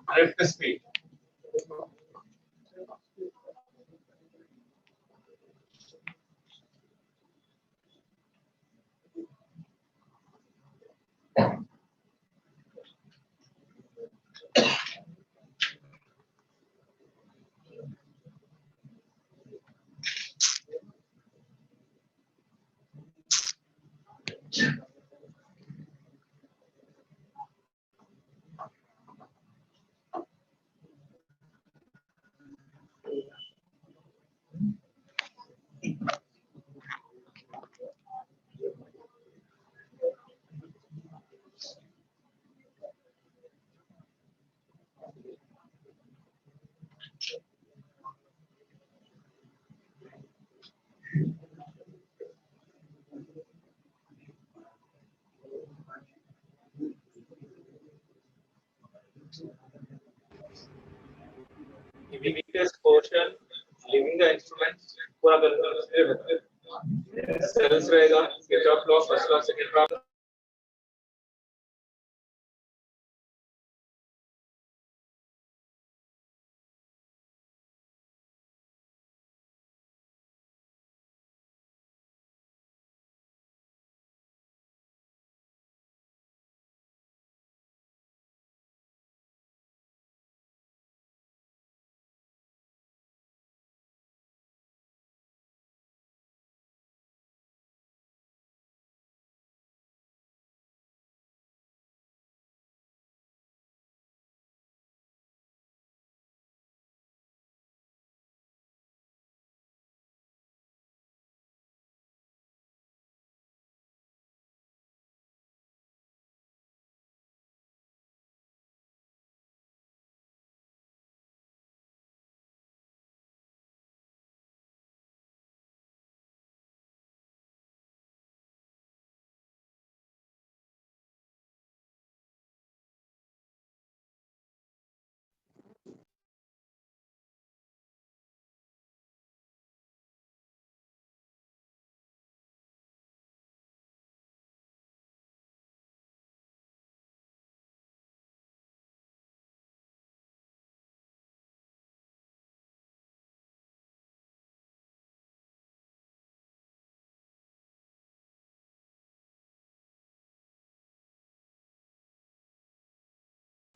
drift speed. The weakest portion, leaving the instruments, पूरा cells रहेगा, Kirchhoff law, first law, second law.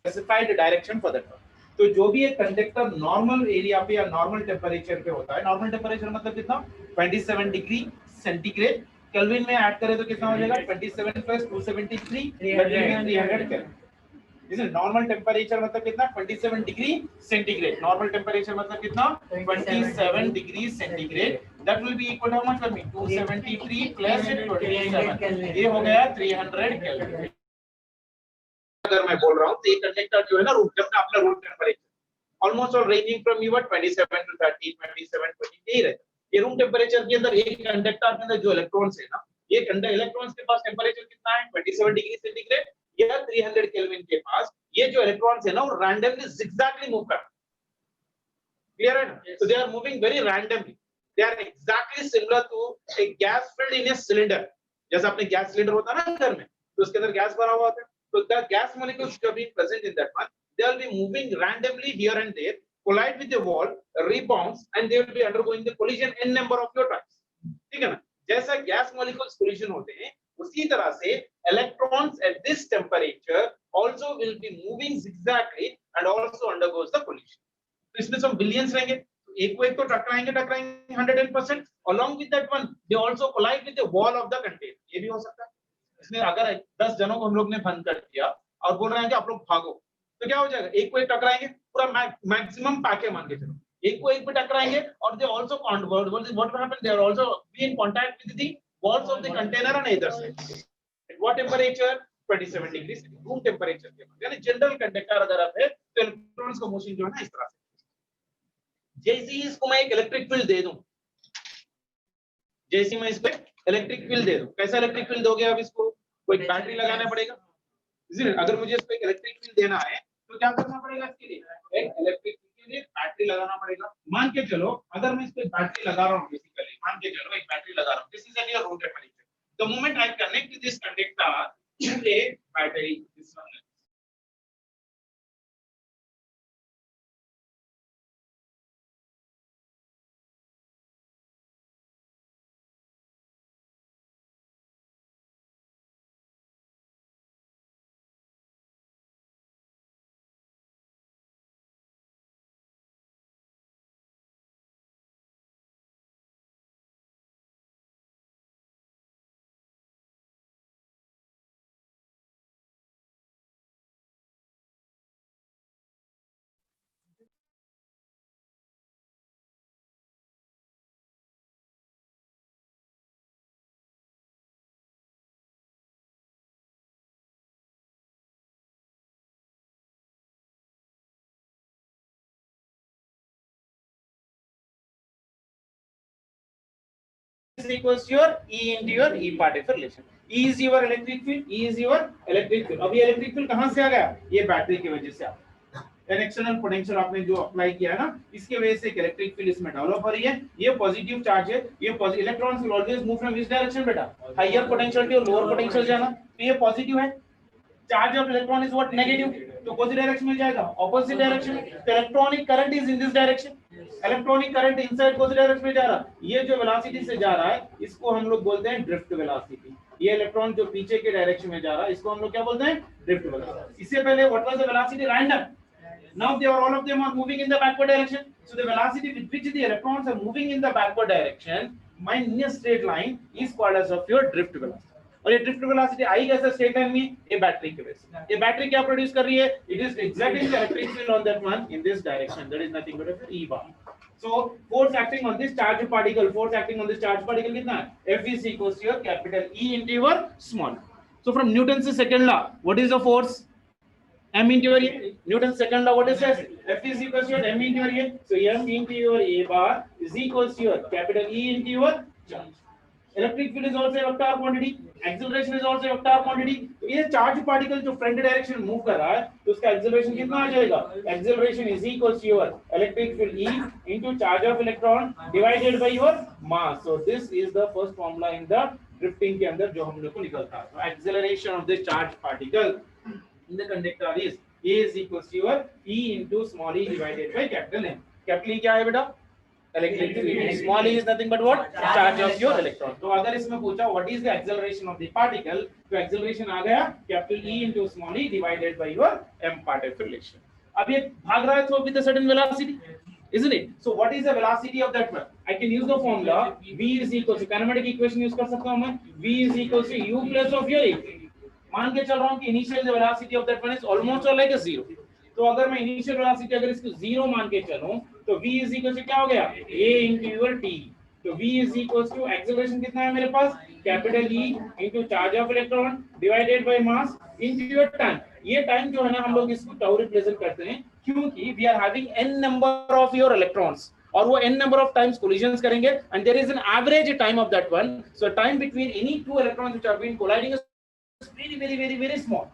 specified direction for that one. तो जो भी एक conductor normal area पे या नॉर्मल टेम्परेचर पे होता है, नॉर्मल टेम्परेचर मतलब कितना 27 डिग्री सेंटीग्रेड, केल्विन में ऐड करें तो कितना हो जाएगा 27 प्लस 273 300 केल्विन। इसे नॉर्मल टेम्परेचर मतलब कितना 27 डिग्री सेंटीग्रेड, नॉर्मल टेम्परेचर मतलब कितना 27 degree centigrade, that will be equal to how much for me 273 plus 27, ये हो गया 300 केल्विन। अगर मैं बोल रहा हूं तो ये कंडक्टर जो है ना रूम जब अपना room temperature almost all ranging from you 27 to 30 27 20 यही रहता है। ये रूम टेंपरेचर के अंदर एक कंडक्टर के अंदर जो इलेक्ट्रॉन्स है ना, ये इलेक्ट्रॉन्स के पास टेंपरेचर कितना है 27 डिग्री सेंटीग्रेड या 300 केल्विन के पास, ये जो इलेक्ट्रॉन्स है ना वो रैंडमली zigzagly मूव करते हैं। क्लियर है ना? so they are moving very randomly, they are exactly similar to a gas filled in a cylinder। जैसे अपने गैस सिलेंडर होता है ना घर में, तो उसके अंदर गैस भरा हुआ होता है, so the gas molecules which are being present in that one, they will be moving randomly here and there, collide with the wall, rebounds, and they will be undergoing the collision n number of your times। ठीक है ना? जैसा gas molecules collision होते हैं, उसी तरह से electrons at this temperature also will be moving zigzagly and also undergoes the collision। तो इसमें सब बिलियंस रहेंगे, एक को एक तो टकराएंगे 110%, along with that one they also collide with the wall of the container, ये भी हो सकता है। इसमें अगर 10 जनों को हम लोग ने बंद कर दिया और बोल रहे हैं कि आप लोग भागो, तो क्या हो जाएगा, एक को एक टकराएंगे, पूरा मैक्सिमम पैके मान के चलो, एक को एक पे टकराएंगे और they also what will happen, they are also be in contact with the walls of the container on either side। at what temperature 27 degrees room temperature के बाद, यानी जनरल कंडक्टर अगर आप है तो इलेक्ट्रॉन्स का मोशन जो है ना इस तरह से। जैसे ही इसको मैं एक इलेक्ट्रिक फील्ड दे दूं, जैसे मैं इस पे इलेक्ट्रिक फील्ड दे दूं, कैसा इलेक्ट्रिक फील्ड दोगे आप इसको, कोई बैटरी लगाना पड़ेगा। अगर मुझे इसको एक इलेक्ट्रिक फील्ड देना है तो क्या करना पड़ेगा, इसके लिए एक इलेक्ट्रिक फील्ड के लिए बैटरी लगाना पड़ेगा। मान के चलो अगर मैं इस पे बैटरी लगा रहा हूं, बेसिकली मान के चलो एक बैटरी लगा रहा हूं, this is at your room temperature, the moment I connect this conductor to a battery, this one is equals to your E into your E part relation. E is your electric field, E is your electric field. अब ये electric field कहां से आ गया? ये battery की वजह से आ गया। एन एक्सटर्नल पोटेंशियल आपने जो अप्लाई किया है ना, इसके वजह से एक इलेक्ट्रिक फील्ड इसमें डेवलप हो रही है। ये पॉजिटिव चार्ज है, ये electrons will always move from which direction बेटा? Higher potential to lower potential जाना, तो ये पॉजिटिव है। Charge of electron is what? Negative, तो कौन सी डायरेक्शन में जाएगा? Opposite direction. तो electronic current is in this direction. Electronic current inside कौन सी डायरेक्शन में जा रहा? ये जो वेलोसिटी से जा रहा है इसको हम लोग बोलते हैं ड्रिफ्ट वेलोसिटी। ये इलेक्ट्रॉन जो पीछे के डायरेक्शन में जा रहा है इसको हम लोग क्या बोलते हैं? Drift velocity. इससे पहले what was the velocity? Random. Now they are all of them are moving in the backward direction. So the velocity with which the electrons are moving in the backward direction, in a straight line, is called as of your drift velocity. और ये drift velocity आई कैसे straight line में? ये battery के वजह से। ये battery क्या प्रोड्यूस कर रही है? It is exerting the electric field on that one in this direction, that is nothing but E bar. So force acting on this charge particle, कितना है? F is equals to your capital E into your small. So from Newton's second law, what is the force? M into your A. Newton's second law, what it says? F is equals to your M into your A. So M into your A bar is equals to your capital E into your charge. Electric field is also a vector quantity, acceleration is also a vector quantity. तो ये charge particle जो front direction move कर रहा है तो उसका acceleration कितना आ जाएगा? Acceleration is equals to your electric field E into charge of electron divided by your mass. So this is the first formula in the drifting के अंदर जो हम लोग को निकलता है। So acceleration of the charge particle in the conductor is A is equals to your E into small e divided by capital M. Capital E क्या है बेटा? Electric field. Small e is nothing but what? Charge of your electron. तो अगर इसमें पूछा what is the acceleration of the particle, तो acceleration आ गया capital E into small e divided by your M part relation. अब ये भाग रहा है तो with a certain velocity, isn't it? So what is the velocity of that one? I can use the formula V is equals to kinematic equation use कर सकता हूँ मैं। V is equals to U plus of your A. मान के चल रहा हूँ कि initial velocity of that one is almost like a zero. तो अगर मैं इनिशियल वेलोसिटी अगर इसको 0 मान के चलूं तो v इज इक्वल टू क्या हो गया? a into your t. तो v is equal to acceleration कितना है मेरे पास? Capital E into charge of electron divided by mass into your time. ये टाइम जो है ना हम लोग इसको टाउ रिप्रेजेंट करते हैं क्योंकि we are having n number of your electrons और वो n number of times collisions करेंगे and there is an average time of that one. So time between any two electrons which are being colliding is very small,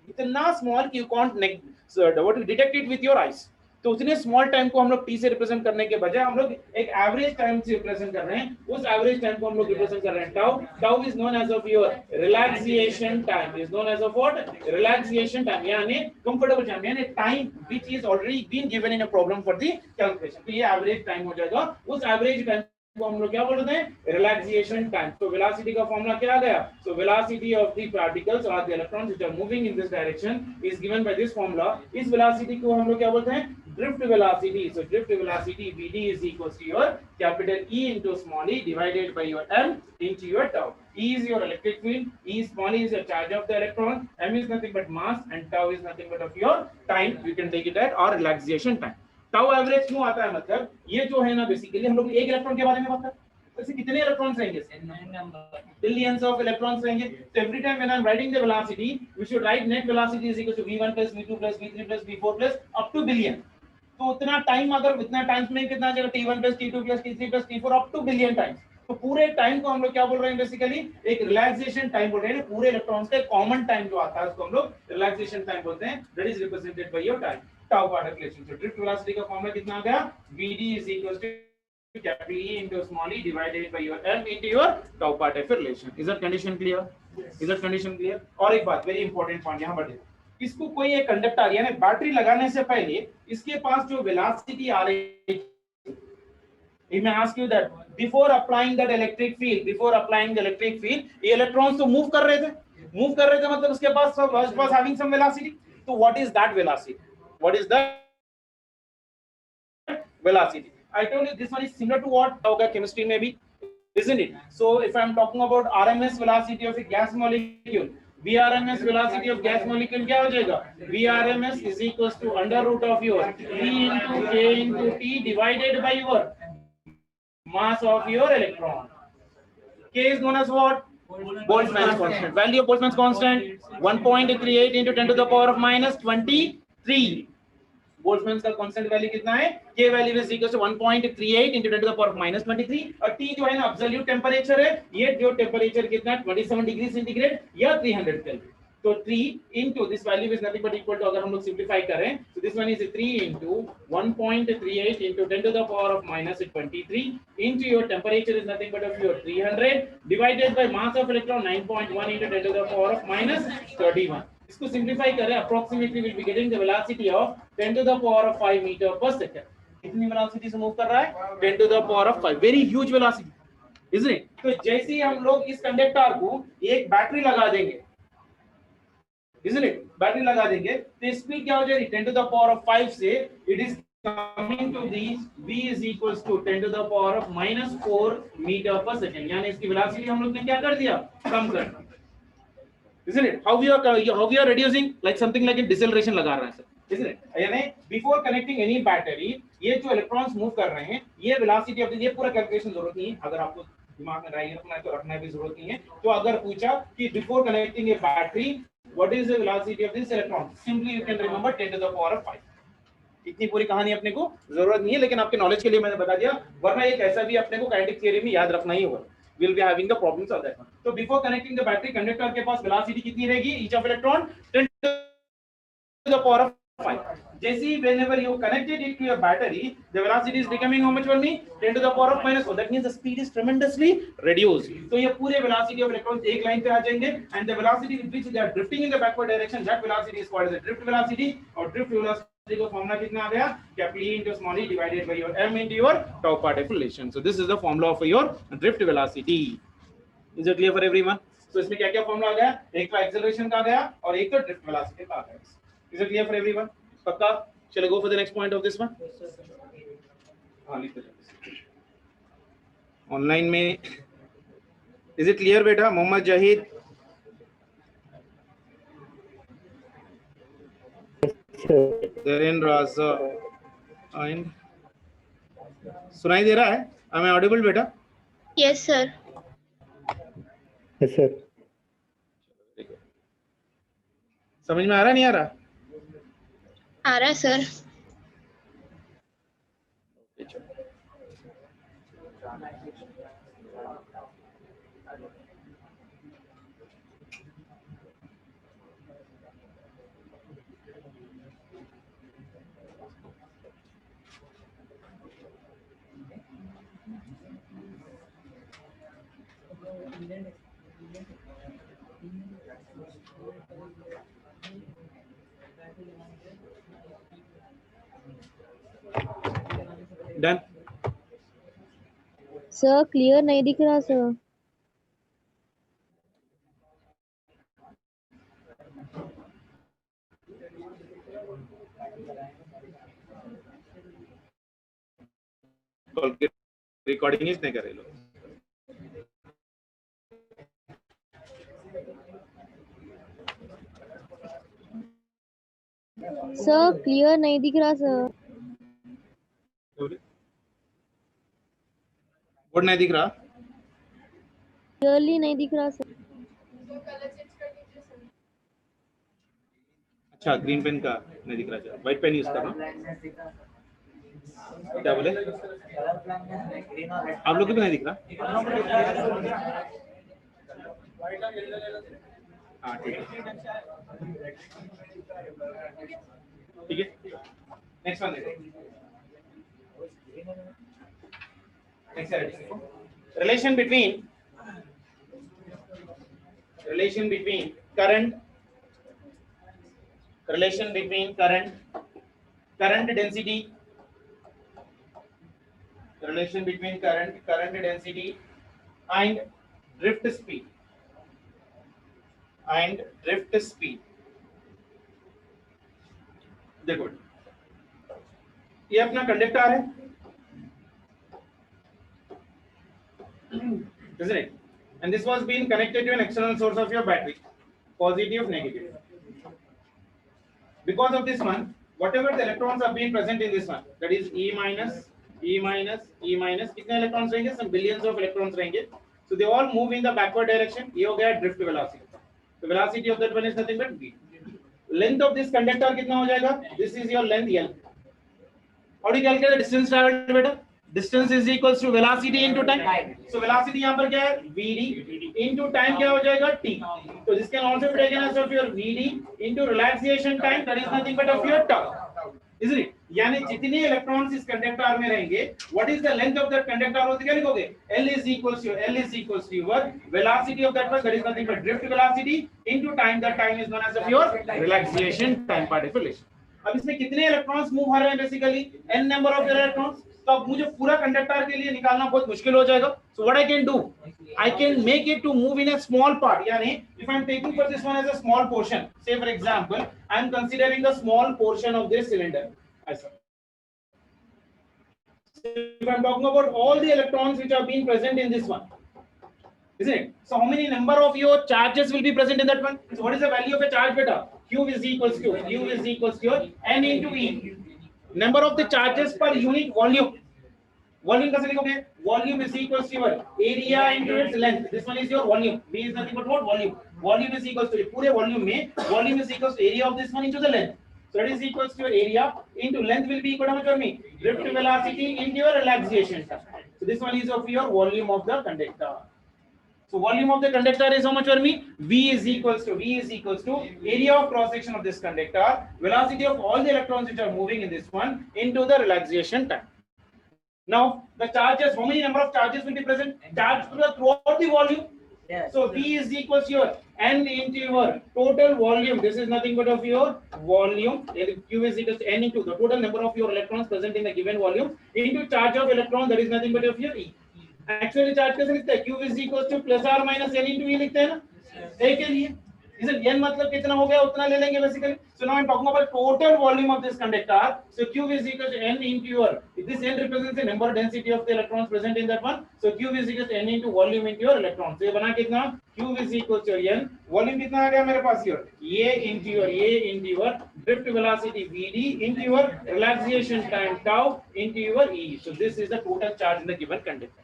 इतना small कि you can't what you detect it with your eyes. तो उतने small time को हम लोग t से represent करने के बजाय हम लोग एक एवरेज टाइम से रिप्रेजेंट कर रहे हैं। उस एवरेज टाइम को हम लोग रिप्रेजेंट कर रहे हैं tau. Tau is known as of your relaxation time, is known as of what? Relaxation time, यानी कंफर्टेबल टाइम, यानी time which is already been given in a problem for the calculation. तो ये average time हो जाएगा। उस average time को हम लोग क्या बोलते हैं? Relaxation time. तो वेलोसिटी का फॉर्मूला क्या आ गया? So velocity of the particles और the electrons which are moving in this direction is given by this formula. इस वेलोसिटी को हम लोग क्या बोलते हैं? Drift velocity. So drift velocity vd is equals to your capital E into small e divided by your m into your tau. E is your electric field, E small e is the charge of the electron, m is nothing but mass and tau is nothing but of your time. You can take it at or relaxation time. Tau average क्यों आता है? मतलब ये जो है ना basically हम लोग एक इलेक्ट्रॉन के बारे में बात कर रहे हैं, ऐसे कितने इलेक्ट्रॉन्स रहेंगे? बिलियंस ऑफ इलेक्ट्रॉन्स रहेंगे। तो every time when I am writing the velocity we should write net velocity is equal to v1 v2 v3 v4 up to billion. तो उतना टाइम अगर इतना टाइम्स में कितना जाएगा? t1 t2 t3 t4 up to billion times. तो पूरे time को हम लोग क्या बोल रहे हैं? बेसिकली एक रिलैक्सेशन टाइम बोल रहे हैं। पूरे इलेक्ट्रॉन्स का कॉमन टाइम जो आता है उसको हम लोग रिलैक्सेशन टाइम बोलते हैं, that is represented by your time tau part relation. तो ड्रिफ्ट वेलोसिटी का फॉर्मूला कितना आ गया? vd is equals to capital E into small e divided by your m into your tau part relation. Is that condition clear? Is that condition clear? और एक बात very important point यहाँ पर देखो, इसको कोई एक कंडक्टर यानी बैटरी लगाने से पहले इसके पास जो वेलोसिटी आ रही है, if I ask you that before applying that electric field, ये electrons तो move कर रहे थे मतलब उसके पास was having some velocity. So what is that velocity? What is the velocity? I told you this one is similar to what होगा chemistry में भी, isn't it? So if I am talking about RMS velocity of a gas molecule, VRMS velocity of gas molecule क्या हो जाएगा? VRMS is equals to under root of your E into K into T divided by your mass of your electron. K is known as what? Boltzmann's constant. Value of Boltzmann's constant 1.38 into 10 to the power of minus 23. Boltzmann का constant value कितना है, k value is equal to 1.38 into 10 to the power of -23 और T जो है ना absolute temperature है, ये जो टेंपरेचर कितना है 27 डिग्री सेंटीग्रेड या 300 केल्विन। तो 3 into this value is nothing but equal to, अगर हम लोग सिंपलीफाई करें तो this one is 3 into 1.38 into 10 to the power of -23 into your temperature is nothing but of your 300 divided by mass of electron 9.1 into 10 to the power of -31। इसको simplify करें approximately will be getting the velocity of 10 to the power of 5 meter per second। कितनी velocity से move कर रहा है, 10 to the power of 5, very huge velocity, isn't it? तो जैसे ही हम लोग इस कंडक्टर को एक बैटरी लगा देंगे, isn't it? बैटरी लगा देंगे तो स्पीड क्या हो जाएगी 10 to the power of 5 से it is coming to the v is equals to 10 to the power of -4 meter per second, यानी इसकी वेलोसिटी हम लोग ने क्या कर दिया, कम कर दिया, isn't it? How we are reducing, like something like a deceleration लगा रहे हैं सर, isn't it? यानी before connecting any battery ये जो इलेक्ट्रॉन्स मूव कर रहे हैं ये वेलोसिटी ऑफ ये पूरा कैलकुलेशन जरूरत नहीं है, अगर आपको दिमाग में रखना है तो रखना भी जरूरत नहीं है। तो अगर पूछा कि before connecting A battery what is the velocity of this electron, simply you can remember 10 to the power of 5। इतनी पूरी कहानी अपने को जरूरत नहीं है, लेकिन आपके नॉलेज के लिए मैंने बता दिया, वरना एक ऐसा भी अपने को काइनेटिक थ्योरी में याद रखना ही होगा, we'll be having the problems of that one। तो before connecting the battery conductor के पास वेलोसिटी कितनी रहेगी, each of electron 10 to the power of 5। जैसे ही whenever you connected it to your battery the velocity is becoming how much only 10 to the power of -4, that means the speed is tremendously reduced। तो ये पूरे velocity of electrons एक line पे आ जाएंगे and the velocity with which they are drifting in the backward direction, that velocity is called as a drift velocity। और drift velocity का formula कितना आ गया, capital E into small e divided by your m into your tau particle relation। so this is the formula of your drift velocity। is it clear for everyone? तो इसमें क्या क्या formula आ गया, एक तो एक्सेलरेशन का आ गया और एक तो ड्रिफ्ट वेलोसिटी का आ गया। Is it clear for everyone? पक्का? Shall I go for the next point of this one? हाँ लिख दो ऑनलाइन में। Is it clear बेटा? Mohammad Zahid, Darren Raza and सुनाई दे रहा है? Am I audible बेटा? Yes sir। Yes sir। समझ में आ रहा नहीं आ रहा? आ रहा है सर। Done? सर क्लियर नहीं दिख रहा सर। रिकॉर्डिंग नहीं कर रहे लोग। सर क्लियर नहीं दिख रहा सर। बोर्ड नहीं दिख रहा? क्लियरली नहीं दिख रहा सर। अच्छा ग्रीन पेन का नहीं दिख रहा, व्हाइट पेन यूज करना। क्या बोले आप लोग को भी नहीं दिख रहा? हाँ ठीक है ठीक है। नेक्स्ट वन देखो, relation between current density, relation between current density and drift speed देखो ये अपना कंडक्टर है, isn't it? And this was being connected to an external source of your battery, positive, negative. Because of this one, whatever the electrons are being present in this one, that is E minus, कितने electrons रहेंगे? Some billions of electrons रहेंगे. So they all move in the backward direction. ये हो गया drift velocity. The velocity of that one is nothing but v. Length of this conductor कितना हो जाएगा? This is your length L. How do you calculate the distance traveled बेटा? Distance is equals to velocity into time. So velocity यहाँ पर क्या है? Vd into time क्या हो जाएगा? T. तो this can also be taken as of your Vd into relaxation time, that is nothing but of your tau. Isn't it? यानी जितने इलेक्ट्रॉन्स इस कंडक्टर में रहेंगे, what is the length of that conductor? वो क्या लिखोगे? L is equals to your velocity of that one, that is nothing but drift velocity into time. That time is known as of your relaxation time particulation. अब इसमें कितने electrons move हो रहे हैं? Basically n number of electrons. तो अब मुझे पूरा कंडक्टर के लिए निकालना बहुत मुश्किल हो जाएगा. So what I can do? I can make it to move in a small part. यानी if I am taking for this one as a small portion, say for example, I am considering a small portion of this cylinder. ऐसा. If I am talking about all the electrons which have been present in this one, isn't it? So how many number of your charges will be present in that one? So what is the value of a charge, beta? Q is equals to your n into E. Number of the charges per unit volume. Volume कैसे लिखोगे? Volume is equals to your area into its length. This one is your volume. V is nothing but what? Volume. Volume is equals to पूरे volume में volume is equals to area of this one into the length. So that is equals to your area into length will be equal to how much for me? Drift velocity into your relaxation time. So this one is of your volume of the conductor. So volume of the conductor is how much for me? V is equals to area of cross section of this conductor, velocity of all the electrons which are moving in this one into the relaxation time. Now the charges, how many number of charges will be present? Charge throughout the volume. Yes. So V is equals to your n into your total volume. This is nothing but of your volume. Q is equals to n into the total number of your electrons present in the given volume into charge of electron, that is nothing but of your E. Actually charge कैसे लिखते हैं? Q is equals to plus or minus n into E लिखते हैं ना A के लिए. इसे n मतलब कितना हो गया उतना ले लेंगे basically. So now I'm talking about total volume of this conductor. So Q is equals to n into your, this n represents the number density of the electrons present in that one. So Q is equals to n into volume into your electrons. So ये बना कितना? Q is equals to n. Volume कितना आ गया मेरे पास here? A into your drift velocity Vd into your relaxation time tau into your E. So this is the total charge in the given conductor.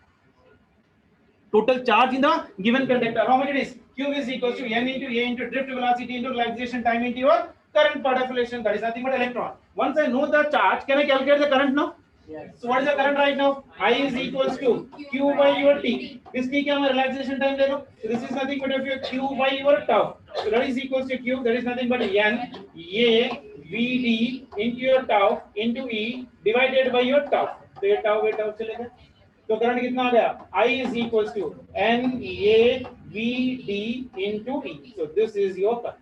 Total charge in the given conductor, how much it is? Q is equals to n into A into drift velocity into relaxation time into your current particulation, that is nothing but electron. Once I know the charge, can I calculate the current now? Yes. So what is the current right now? I is equals to Q by your T. This T क्या हमारा relaxation time ले लो. So this is nothing but of your Q by your tau. So that is equals to Q, that is nothing but n A Vd into your tau into E divided by your tau. So ये tau by tau चलेगा. तो current कितना आ गया? I is equals to n A V D into E. So this is your current.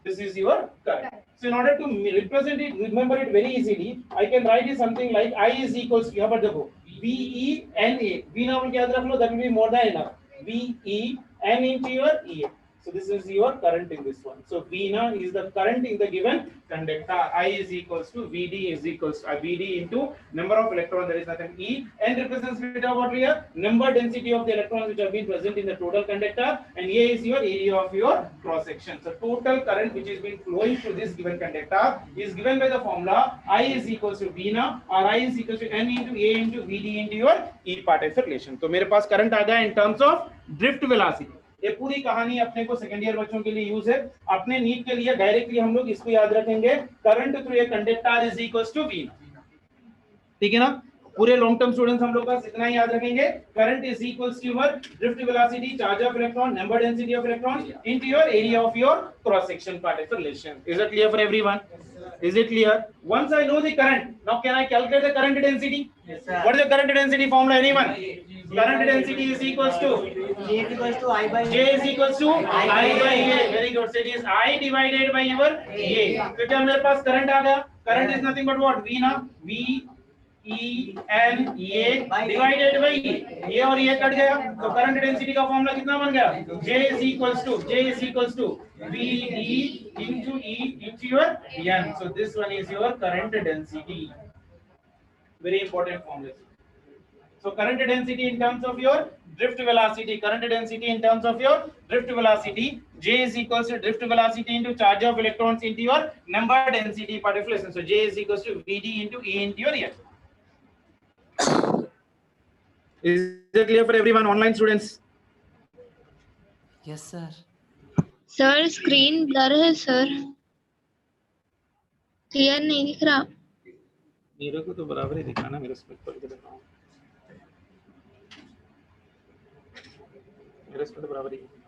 This is your current. So in order to represent it, remember it very easily, I can write it something like I is equals to, यहाँ पर देखो, V E N A. V now क्या याद रख लो, that will be more than enough. V E N into your E. So this is your current in this one. So V now is the current in the given conductor. I is equals to Vd is equals to Vd into number of electrons, that is nothing E. N represents what here? Number density of the electrons which have been present in the total conductor, and A is your area of your cross section. So total current which is been flowing through this given conductor is given by the formula I is equals to V now, or I is equals to N into A into Vd into your E particle relation. तो मेरे पास current आ गया in terms of drift velocity. ये पूरी कहानी अपने को second year बच्चों के लिए यूज है. अपने नीट के लिए डायरेक्टली हम लोग इसको याद रखेंगे, current through a conductor is equals to V. ठीक है ना? पूरे लॉन्ग टर्म स्टूडेंट्स हम लोग का इतना ही याद रखेंगे, current is equals to your drift velocity, charge of electron, number density of electron into your area of your cross section particle relation. Is it clear for everyone? Is it clear? Once I know the current, now can I calculate the current density? Yes, sir. What is the current density formula? Anyone? Current density is equals to J is equals to I by J is equals to I by A. Very good. So it is I divided by your A. तो क्या मेरे पास current आ गया? Current is nothing but what? V ना? V E N A divided by E. ये और ये cut गया, तो करंट डेंसिटी का फॉर्मूला कितना बन गया? J is equals to V E into E into your N. So this one is your current density. Very important formula. So current density in terms of your drift velocity, current density in terms of your drift velocity, J is equals to drift velocity into charge of electrons into your number density particle relation. So J is equals to Vd into E into your N. Is it clear for everyone, online students? Yes sir. Sir screen blur है sir, clear नहीं दिख रहा. मेरे को तो बराबर ही दिखाना, मेरे स्पेक्ट पर देख रहा हूँ, मेरे स्पेक्ट बराबर ही है।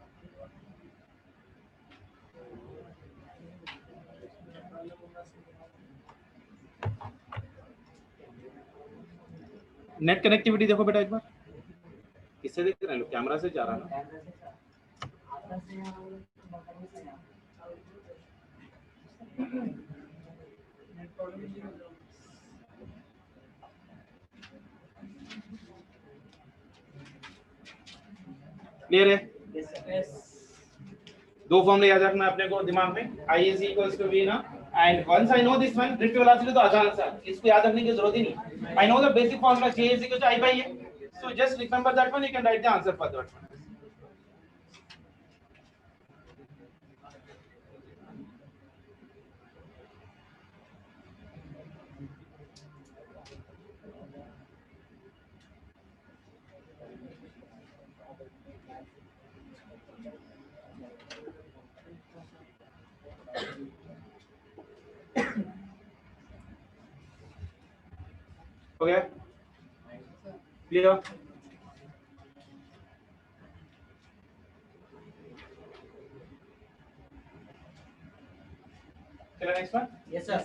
नेट कनेक्टिविटी देखो बेटा एक बार, किससे देख रहे हैं लोग? कैमरा से जा रहा है ना? क्लियर है? दो फॉर्मूले याद रखना अपने को दिमाग में, I is equals to V ना, and once I know this one, drift velocity तो आसान सा, इसको याद रखने की जरूरत ही नहीं। I know the basic formula J is equal to I by A, so just remember that one, you can write the answer for that one. हो गया? क्लियर? चलो next one. Yes, sir.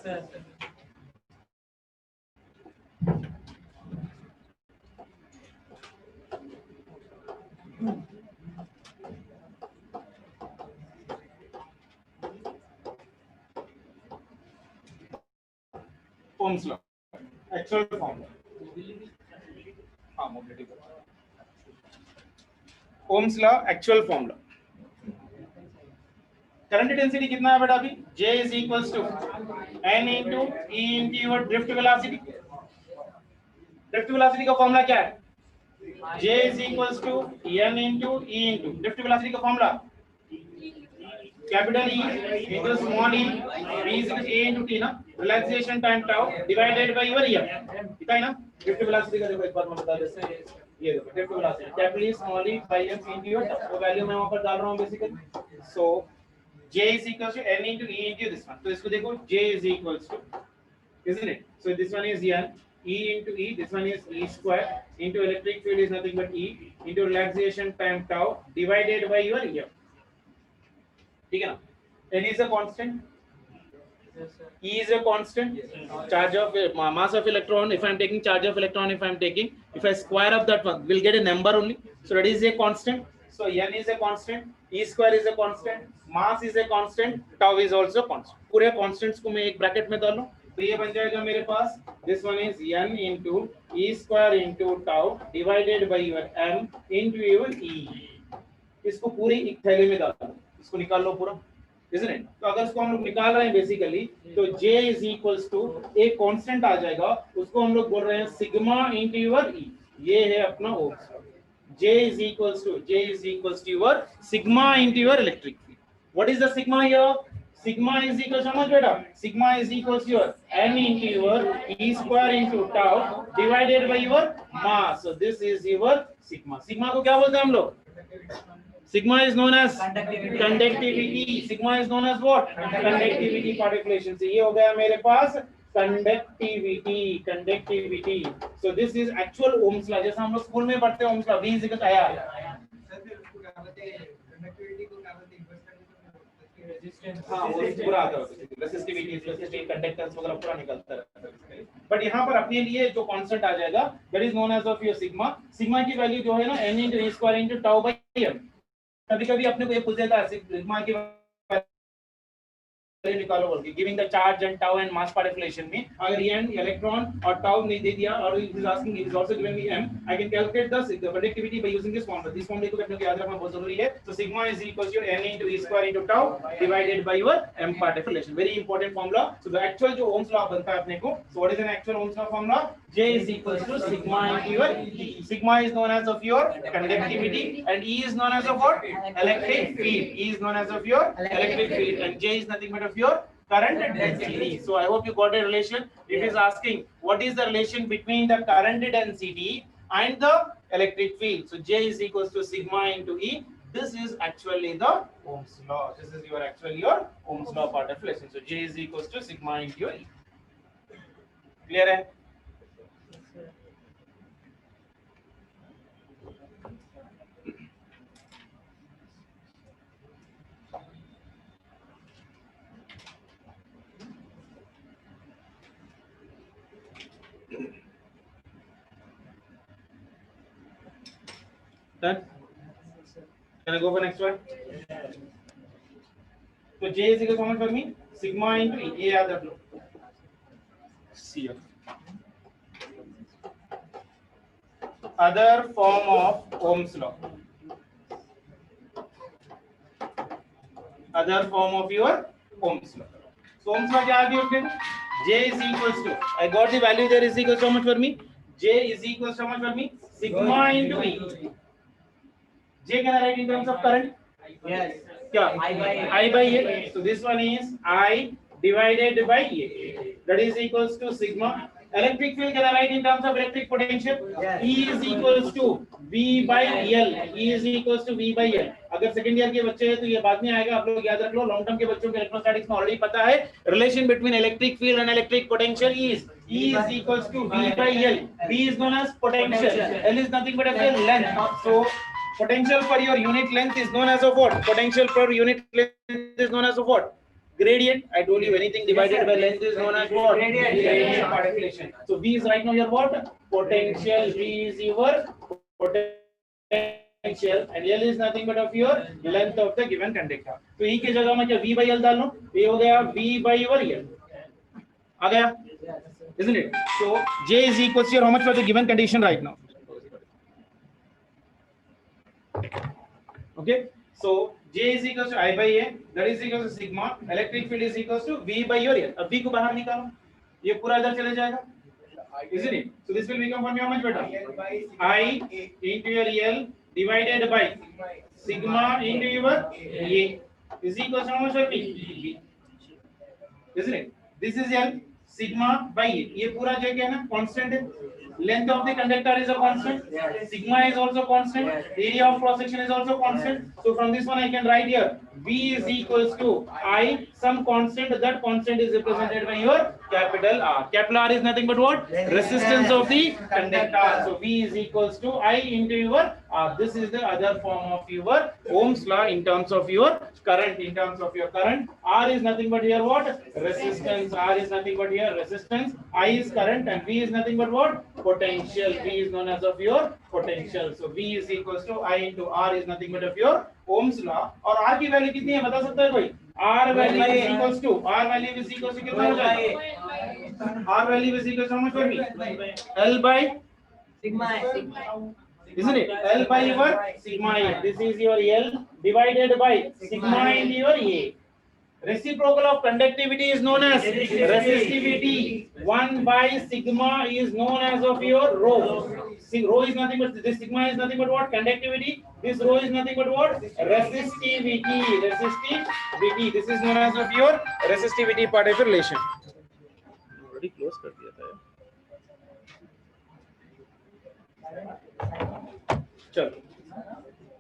Ohm's law, actual formula. हाँ, mobility का। Ohm's law, actual formula. Current density कितना है बेटा अभी? J is equals to n into E into your drift velocity. drift velocity का फॉर्मूला क्या है? J is equals to n into E into drift velocity का formula capital E into small e, V is equal to A into T ना, relaxation time tau divided by your EM, ठीक है ना? drift velocity का देखो एक बार मैं बता देता हूँ, ये देखो drift velocity capital E small e by m into your tau, वो वैल्यू मैं वहाँ पर डाल रहा हूँ basically. So J is equals to n into E into this one, तो इसको देखो J is equals to, isn't it? So this one is n, E into E, this one is E square into electric field is nothing but E into relaxation time tau divided by your EM, ठीक है ना? N is a constant, E is a constant, charge of mass of electron, if I am taking charge of electron, if I am taking, if I square up that one, we'll get a number only, so that is a constant, so N is a constant, E square is a constant, mass is a constant, tau is also constant, पूरे constants को मैं एक bracket में डालूं, तो ये बन जाएगा मेरे पास, this one is N into E square into tau divided by your M into your E, इसको पूरी एक थैले में डालो, इसको निकाल लो पूरा, isn't it? तो अगर इसको हम लोग निकाल रहे हैं बेसिकली, तो J is equals to एक कांस्टेंट आ जाएगा, उसको हम लोग बोल रहे हैं सिग्मा into your E, ये है अपना Ohm's law. J is equals to your sigma into your electric field. What is the sigma here? Sigma is equals to how much बेटा? Sigma is equals to your N into your E square into tau divided by your mass. So this is your sigma. Sigma को क्या बोलते हैं हम लोग? Sigma is known as conductivity. Sigma is known as what? Conductivity particulation. So ये हो गया मेरे पास conductivity. So this is actual Ohm's law. जैसा हम लोग स्कूल में पढ़ते हैं Ohm's law. V is equal to आया। हाँ वो पूरा आता है, रेसिस्टिविटी, कंडक्टेंस वगैरह पूरा निकलता है। बट यहाँ पर अपने लिए जो कांस्टेंट आ जाएगा, that is known as of your sigma. Sigma की वैल्यू जो है ना n into E square into tau by m। कभी-कभी अपने को ये पूछ देता है सिग्मा की निकालो बोल के, giving the charge and tau and mass पार्टिकुलेशन में अगर n इलेक्ट्रॉन और टाउ नहीं दे दिया और it is asking it is also given me m, I can calculate the conductivity by using this formula. This formula को अपने को याद रखना बहुत जरूरी है। So sigma is equal to n into E square into tau divided by your m पार्टिकुलेशन, very important formula. So the actual जो ओम्स लॉ बनता है अपने को, so what is an actual Ohm's law formula? J is equal to sigma into your E. Sigma is known as of your conductivity and E is known as of what? Electric field. E is known as of your electric field and J is nothing but of your current density. So I hope you got a relation. It is asking what is the relation between the current density and the electric field. So J is equals to sigma into E. This is actually the Ohm's law. This is your Ohm's law part of relation. So J is equals to sigma into your E. Clear है? Done. Can I go for next one? So J is equal to how much for me? Sigma into E. A other flow. See. Other form of Ohm's law. Other form of your Ohm's law. So Ohm's law क्या आ गया उसके? J is equals to. I got the value there is equals to how much for me? J is equals to how much for me? Sigma into E. J can I write in terms of current? Yes. क्या? I by A. So this one is I divided by A. That is equals to sigma. Electric field can I write in terms of electric potential? Yes. E is equals to V by L. E is equals to V by L. अगर second year के बच्चे हैं तो ये बाद में आएगा, आप लोग याद रख लो. लॉन्ग टर्म के बच्चों के इलेक्ट्रोस्टैटिक्स में ऑलरेडी पता है. Relation between electric field and electric potential is E is equals to V by L. V is known as potential. L is nothing but a length. So potential per your unit length is known as of what? Potential per unit length is known as of what? Gradient. I told you anything divided by length is known as what? Gradient particulation. So V is right now your what? Potential. V is your potential and L is nothing but of your length of the given conductor. तो E की जगह में क्या V by L डाल लो? ये हो गया V by your L. आ गया? Isn't it? So J is equals to how much for the given condition right now? Okay, so J is equals to I by A, that is equals to sigma. Electric field is equals to V by your L. अब V को बाहर निकालो, ये पूरा इधर चले जाएगा, isn't it? So this will become for me how much better? I into your L divided by sigma into your A is equals to how much for B? Isn't it? This is L sigma by A. ये पूरा जो क्या है ना constant है. Length of the conductor is a constant. Sigma is also constant. Area of cross section is also constant. So from this one I can write here V is equals to I some constant. That constant is represented by your capital R. Capital R is nothing but what? Resistance of the conductor. So V is equals to I into your R. This is the other form of your Ohm's law in terms of your current. In terms of your current, R is nothing but here what? Resistance. R is nothing but here resistance. I is current and V is nothing but what? Potential. V is known as of your potential. So V is equals to I into R is nothing but of your Ohm's law. और R की value कितनी है बता सकता है कोई? R value is equals to कितना हो जाएगा? R value is equals to how much for me? L by sigma. Isn't it? L by your sigma A. This is your L divided by sigma into your A. Reciprocal of conductivity is known as resistivity. 1 by sigma is known as of your rho. Rho is nothing but this sigma is nothing but what? Conductivity. This rho is nothing but what? Resistivity. Resistivity. This is known as of your resistivity part of relation. Already close कर दिया था यार. चलो.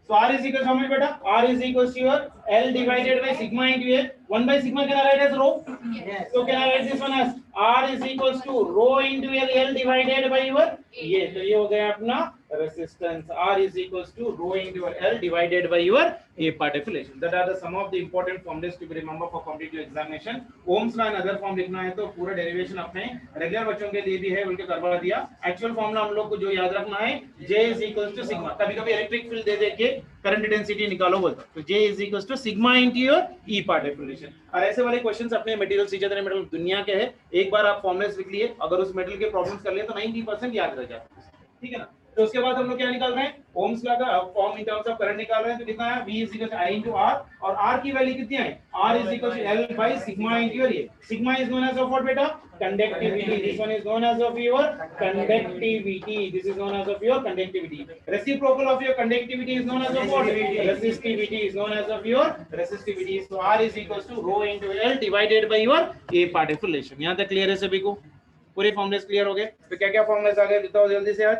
So R is equal to how much beta? R is equals to your L divided by sigma into A. 1 by sigma can I write as rho? Yes. So can I write this one as R is equals to rho into L divided by your A. तो ये हो गया अपना resistance. R is equals to rho into L divided by your A part of relation. That are the some of the important formulas to be remembered for competitive examination. Ohm's law and other form लिखना है तो पूरा derivation अपने regular बच्चों के लिए भी है, उनके करवा दिया. Actual formula हम लोग को जो याद रखना है J is equals to sigma. कभी-कभी electric field दे के current density निकालो बोलता. तो J is equals to sigma into your E part of relation. और ऐसे वाले क्वेश्चंस अपने मटेरियल सीजन मटेरियल दुनिया के है. एक बार आप फॉर्मुलास लिख लिए, अगर उस मटेरियल के प्रॉब्लम्स कर लिए तो 90% याद रह जाता है. ठीक है ना? तो उसके बाद हम लोग क्या निकाल रहे हैं? ओम्स लॉ का form in terms of current निकाल रहे हैं. तो कितना है? V is equal to I into R और R की वैल्यू कितनी है? R is equal to L by sigma into your A. Sigma is known as of what beta? Conductivity. This one is known as of your conductivity. This is known as of your conductivity. Reciprocal of your conductivity is known as of what? Resistivity is known as of your resistivity. So R is equals to rho into L divided by your A part of relation. यहाँ तक clear है सभी को? पूरे formulas clear हो गए? तो क्या-क्या फॉर्मुलेस आ गए बताओ जल्दी से आज.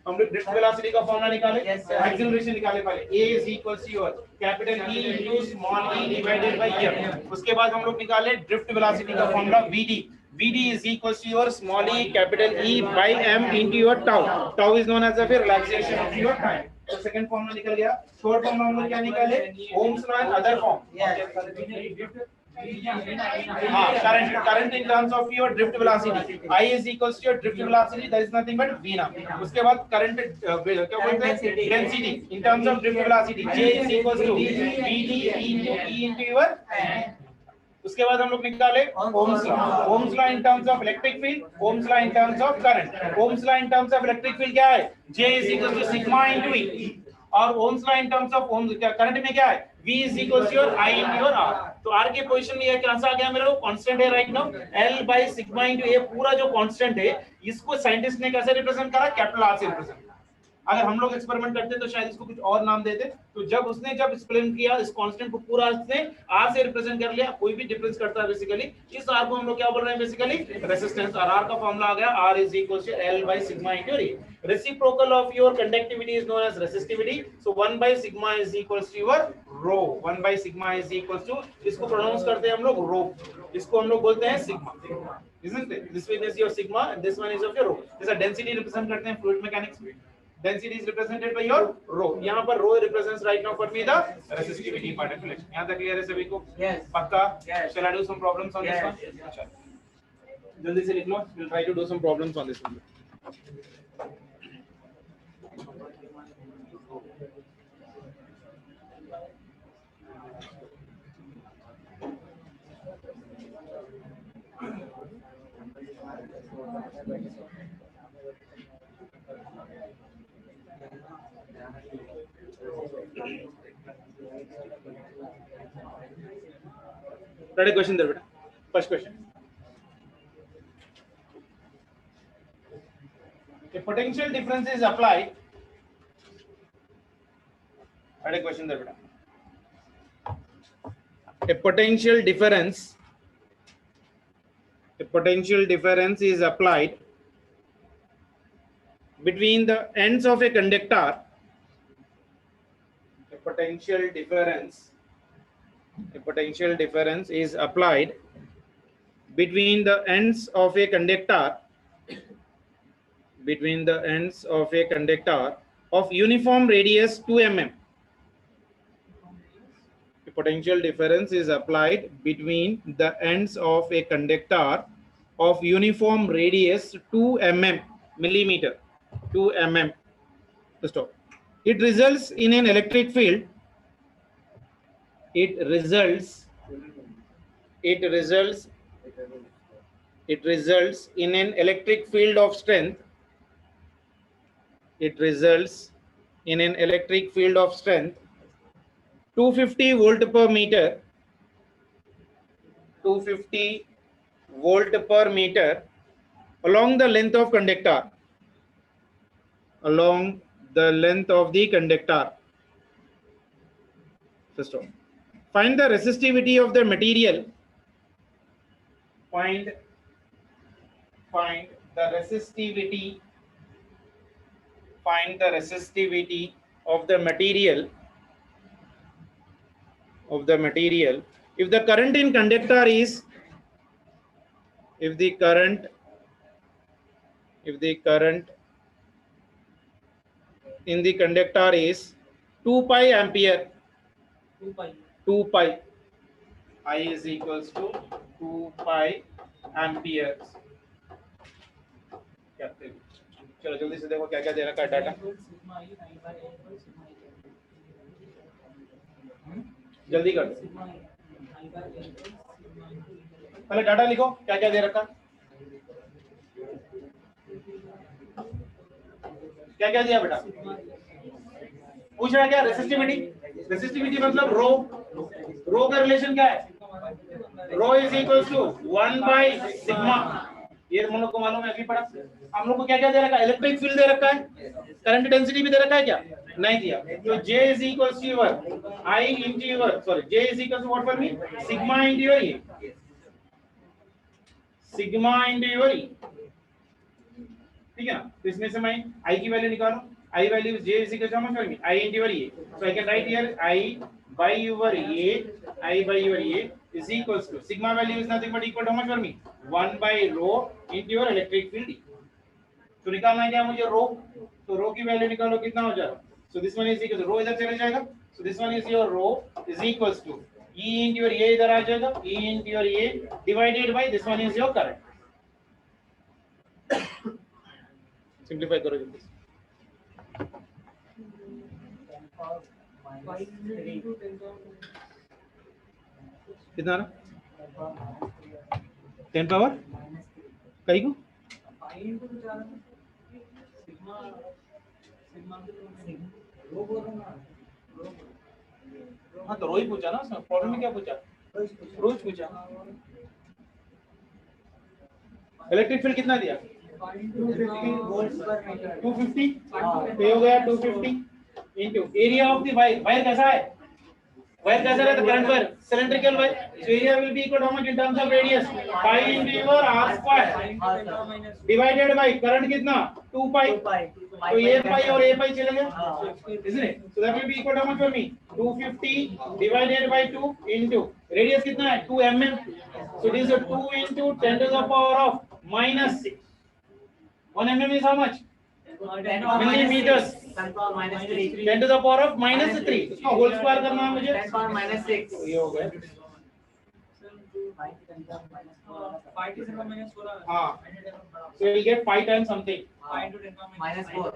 हम लोग ड्रिफ्ट वेलोसिटी का फॉर्मूला निकाले, एक्सेलरेशन निकाले पहले. A is equals to your capital E into small e divided by m. उसके बाद हम लोग निकाले ड्रिफ्ट वेलोसिटी का formula VD. VD is equals to your small e capital E by m into your tau. Tau is known as the relaxation of your time. तो second formula निकल गया. Third formula हम लोग क्या निकाले? Ohm's law and other form. current in terms of your drift velocity. I is equals to your drift velocity, that is nothing but V ना. उसके बाद current क्या बोलते हैं? Density in terms of drift velocity. J is equals to VD E into your. उसके बाद हम लोग निकाले Ohm's law. Ohm's law in terms of electric field, Ohm's law in terms of current. Ohm's law in terms of electric field क्या है? J is equals to sigma into E. और Ohm's law in terms of Ohm's क्या current में क्या है? V is equals to your I into your R. तो R के position में ये क्या आ गया मेरे को? कांस्टेंट है right now. L by sigma into A पूरा जो कांस्टेंट है इसको साइंटिस्ट ने कैसे रिप्रेजेंट करा? कैपिटल R से रिप्रेजेंट. अगर हम लोग एक्सपेरिमेंट करते तो शायद इसको कुछ और नाम देते. तो जब उसने एक्सप्लेन किया इस कांस्टेंट को पूरा उसने R से रिप्रेजेंट कर लिया. कोई भी डिफरेंस करता है बेसिकली इस R को हम लोग क्या बोल रहे हैं बेसिकली रेजिस्टेंस. और R का फार्मूला आ गया R is equals to L by sigma into A. Reciprocal of your conductivity is known as resistivity. So 1 by sigma is equals to your rho. 1 by sigma is equals to इसको pronounce करते हैं हम लोग rho. इसको हम लोग बोलते हैं sigma. Isn't it? This one is your sigma and this one is of your rho. जैसा density रिप्रेजेंट करते हैं fluid mechanics में. Density is represented by your rho. यहाँ पर rho represents right now for me the resistivity part of relation. यहाँ तक clear है सभी को? Yes. पक्का? Yes. Shall I do some problems on this one? अच्छा. जल्दी से लिख लो. We'll try to do some problems on this one. Ready question there, beta. First question. A potential difference is applied. Ready question there, beta. A potential difference is applied between the ends of a conductor. A potential difference is applied between the ends of a conductor of uniform radius 2 mm. A potential difference is applied between the ends of a conductor of uniform radius 2 mm millimeter 2 mm. Stop. It results in an electric field. It results in an electric field of strength. It results in an electric field of strength 250 volt per meter. 250 volt per meter along the length of conductor. Along the length of the conductor. First of all, find the resistivity of the material. Find the resistivity of the material. If the current in conductor is in the conductor is 2 pi ampere. 2 pi. I is equals to 2 pi amperes. चलो जल्दी से देखो क्या क्या दे रखा है data. जल्दी कर. पहले डाटा लिखो क्या क्या दे रखा है. क्या क्या दिया बेटा? पूछ रहा है क्या? रेसिस्टिविटी मतलब रो का रिलेशन क्या है? Rho is equals to 1 by sigma. ये हम लोग को मालूम है, अभी पढ़ा. हम लोग को क्या क्या दे रखा है? इलेक्ट्रिक फील्ड दे रखा है. करंट डेंसिटी भी दे रखा है क्या? नहीं दिया. तो J is equals to your I into your J is equals to what for me? Sigma into your E. Sigma into your E. ठीक है ना. तो इसमें से मैं I की वैल्यू निकालूं. I value is J is equal to how much for me? I into your E. So I can write here I by your A is equals to sigma value is nothing but equal to how much for me? 1 by rho into your electric field E. तो निकालना है क्या मुझे रो. तो रो की value निकालो कितना हो जाएगा. So this one is equal to रो इधर चले जाएगा. So this one is your rho is equals to E into your A इधर आ जाएगा, E into your A divided by this one is your current. Simplify करो जल्दी. कितना आ रहा? 10 power कहीं को? हाँ तो रोज पूछा ना, प्रॉब्लम में क्या पूछा? रोज पूछा. इलेक्ट्रिक फील्ड कितना दिया? 250. पे हो गया 250 into area of the wire. Wire कैसा है? Wire कैसा रहता है? Current wire, cylindrical wire. So area will be equal to how much in terms of radius? Pi into your r square divided by current कितना? 2 pi. तो ये pi और a pi चलेंगे, isn't it? So that will be equal to how much for me? 250 divided by 2 into radius कितना है? 2 mm. So this is 2 into 10 to the power of minus 6. 1 mm is how much? Millimeters. 10 to the power of minus 3. इसका whole square करना है मुझे. 10 power minus 6. तो ये हो गया. हाँ. So you'll get 5 times something. Minus 4.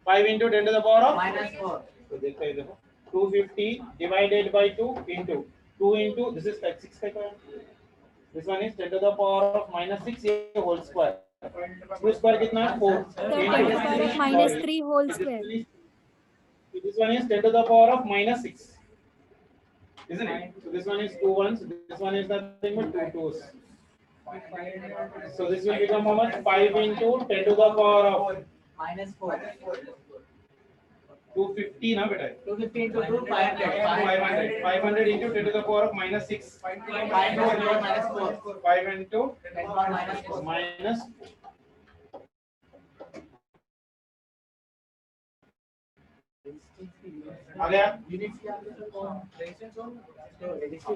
5 into 10 to the power of Minus 4. तो देखते हैं देखो 250 divided by 2 into 2 into this is like 6 का. This one is 10 to the power of minus 6 ये whole square. Whole square कितना है? 4. minus 3 whole square. This one is 10 to the power of minus 6. Isn't it? So this one is 2 ones. This one is nothing but 2 twos. So this will become how much? 5 into 10 to the power of Minus 4. 250 ना बेटा. 250 into 2, 500. 500. 500 into 10 to the power of minus 6. 5 into 4 minus 4. 5 into 10 power minus 4. minus. आ गया?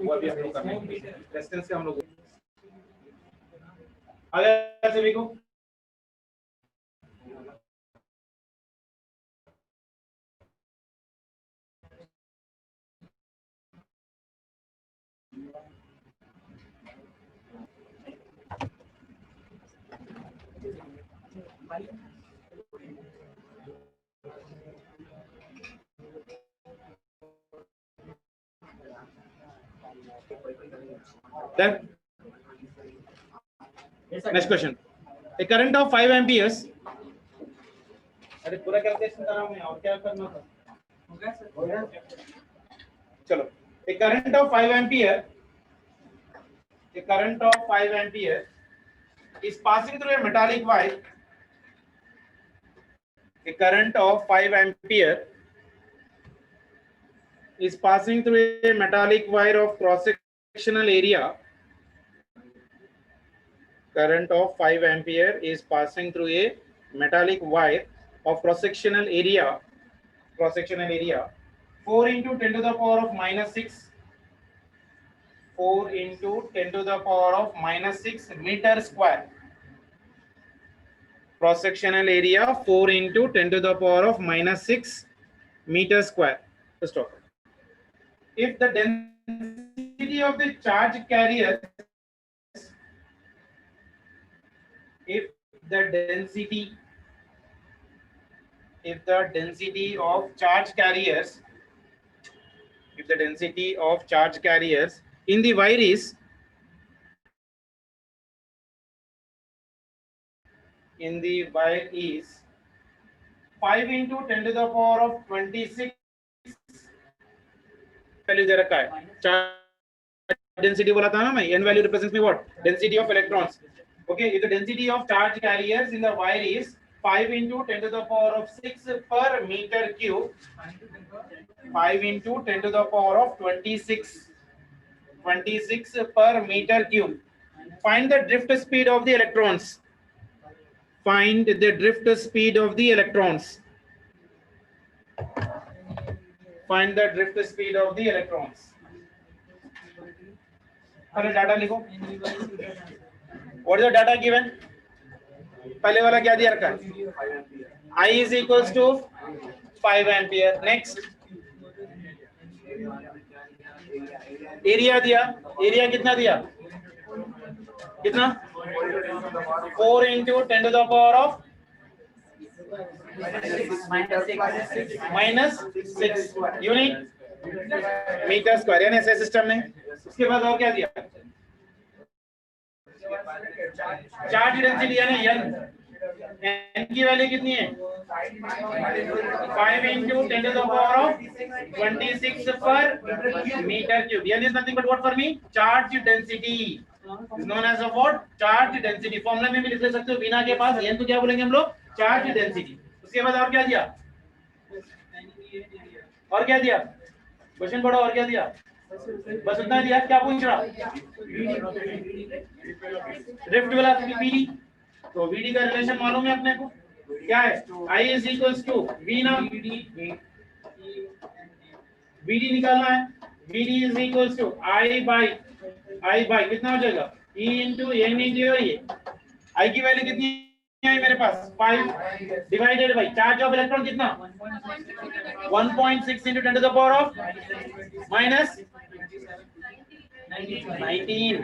वो अभी हम लोग करने हैं. Resistance से हम लोग आ गया सभी को? Then next question. A current of 5 amperes. अरे पूरा कैलकुलेशन करा मैं और क्या करना था? हो गया चलो. A current of 5 ampere. A current of 5 ampere is passing through a metallic wire. A current of 5 ampere is passing through a metallic wire of cross-sectional area. Current of 5 ampere is passing through a metallic wire of cross-sectional area. 4 into 10 to the power of minus 6. 4 into 10 to the power of minus 6 meter square. Cross-sectional area 4 into 10 to the power of minus 6 meter square. Let's stop. If the density of the charge carrier, if the density of charge carriers in the wire is 5 into 10 to the power of 26 value दे रखा है. Charge density बोला था ना मैं. n value represents me what? Density of electrons. Okay, if the density of charge carriers in the wire is 5 into 10 to the power of 6 per meter cube, 5 into 10 to the power of 26 per meter cube. Find the drift speed of the electrons. Find the drift speed of the electrons. Find the drift speed of the electrons. पहले data लिखो. What is the data given? पहले वाला क्या दिया रखा है? I is equals to 5 ampere. Next. Area दिया, area कितना दिया, कितना 4 into 10 to the power of -6 unit metre square यानी ऐसे सिस्टम में। उसके बाद और क्या दिया, चार्ज डेंसिटी यानी n, n की वैल्यू कितनी है 5 into 10 to the power of 26 per meter cube। n is nothing but what for me, charge density is known as a what, charge density। Formula में भी लिख सकते हो बिना के पास, n तो क्या बोलेंगे हम लोग, चार्ज डेंसिटी। उसके बाद और क्या दिया, और क्या दिया, क्वेश्चन पढ़ो, और क्या दिया, बस उतना दिया। क्या पूछ रहा, ड्रिफ्ट वेलोसिटी vd, तो vd का रिलेशन मालूम है अपने को, क्या है, I is equals to v ना, vd निकालना है, vd is equals to I by कितना हो जाएगा, e into n into ये I की वैल्यू कितनी है मेरे पास 5 divided by charge of electron कितना 1.6 into 10 to the power of -19।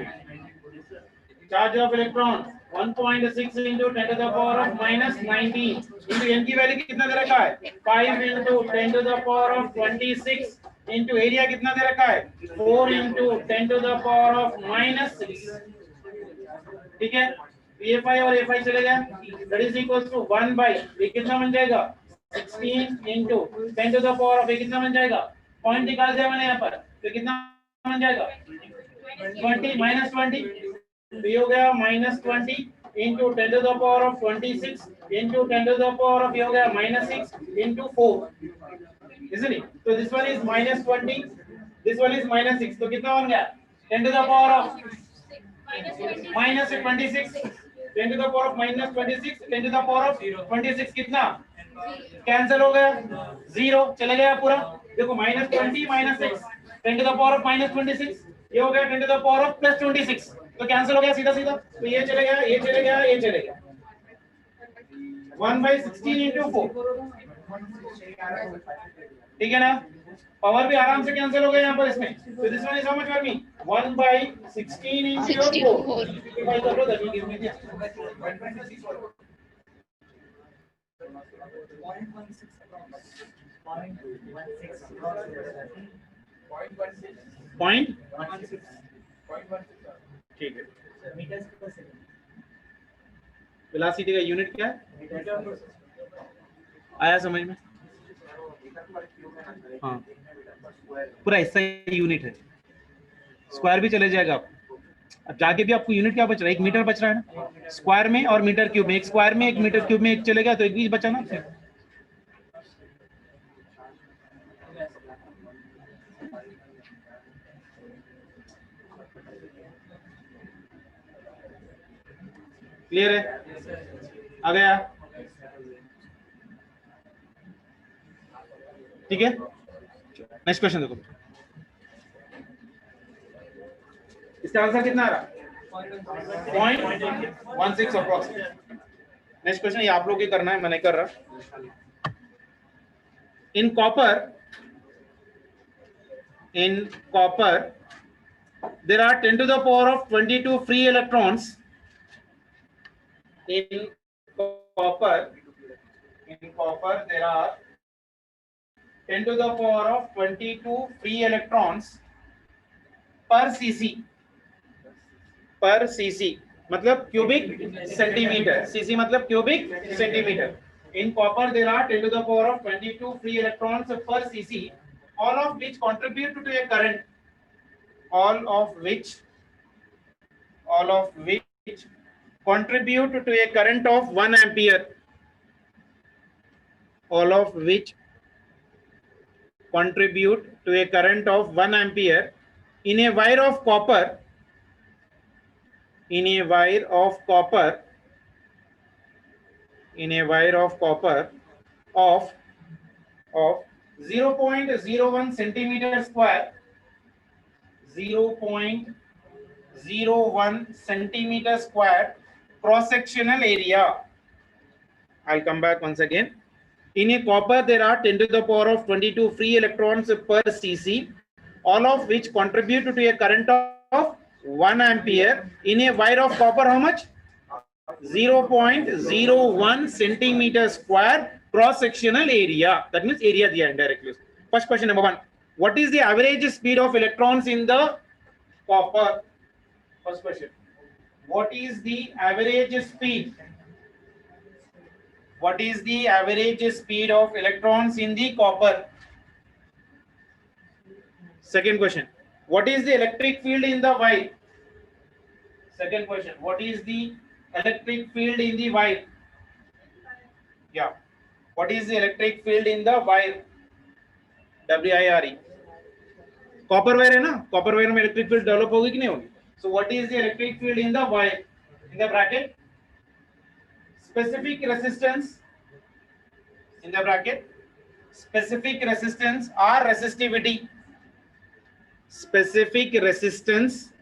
Charge of electron 1.6 into 10 to the power of -19 into n की वैल्यू कितना दे रखा है 5 into 10 to the power of 26 into area कितना दे रखा है 4 into 10 to the power of -6। ठीक है, ये 5 और ये 5 चले गया, that is equals to 1 by ये कितना बन जाएगा 16 into 10 to the power of ये कितना बन जाएगा, पॉइंट निकाल दिया मैंने यहाँ पर, तो कितना बन जाएगा 20 -20, तो ये हो गया -20 into 10 to the power of 26 into 10 to the power of ये हो गया -6 into 4, isn't it? So this one is -20, this one is -6, तो कितना बन गया 10 to the power of -26, 10 to the power of -26, 10 to the power of 26 कितना cancel हो गया, 0 चले गया पूरा। देखो -20 -6 10 to the power of -26, ये हो गया 10 to the power of +26, तो कैंसिल हो गया सीधा सीधा, तो ये चले गया, ये चले गया, ये चले गया, 1/16 into 4। ठीक है ना, पावर भी आराम से कैंसिल हो गया यहाँ पर इसमें, तो this one is how much for me 1/16 into 4। Divide कर लो, दैट विल गिव मी 0.16। ठीक है, वेलोसिटी का यूनिट क्या है, आया समझ में, हाँ पूरा हिस्सा यूनिट है, स्क्वायर भी चले जाएगा। अब जाके भी आपको यूनिट क्या बच रहा है, 1 मीटर बच रहा है ना, स्क्वायर में और मीटर क्यूब में, एक स्क्वायर में 1 मीटर क्यूब में 1 चले गया, तो 1 भी बचा ना। क्लियर है, आ गया, ठीक है। नेक्स्ट क्वेश्चन देखो, इसका आंसर कितना आ रहा, 0.16 अप्रोक्सीमेट। नेक्स्ट क्वेश्चन ये आप लोग ही करना है, मैं नहीं कर रहा। In copper there are 10 to the power of 22 free electrons in copper there are 10 to the power of 22 free electrons per cc मतलब क्यूबिक सेंटीमीटर, cc मतलब cubic centimetre. in copper there are 10 to the power of 22 free electrons per cc, all of which contribute to a current, all of which contribute to a current of 1 ampere, all of which contribute to a current of 1 ampere in a wire of copper, of 0.01 centimeter square, 0.01 centimeter square cross sectional area. I'll come back once again. In a copper there are 10 to the power of 22 free electrons per cc, all of which contribute to a current of 1 ampere in a wire of copper. How much? 0.01 centimeter square cross sectional area. That means area दिया है directly. First question number 1. What is the average speed of electrons in the copper? First question. What is the average speed? What is the average speed of electrons in the copper? Second question. What is the electric field in the wire? Second question. What is the electric field in the wire? Yeah. What is the electric field in the wire? WIRE. Copper wire है ना? Copper wire में electric field develop होगी कि नहीं होगी? So what is the electric field in the wire? In the bracket. Specific resistance. In the bracket. Specific resistance or resistivity. Specific resistance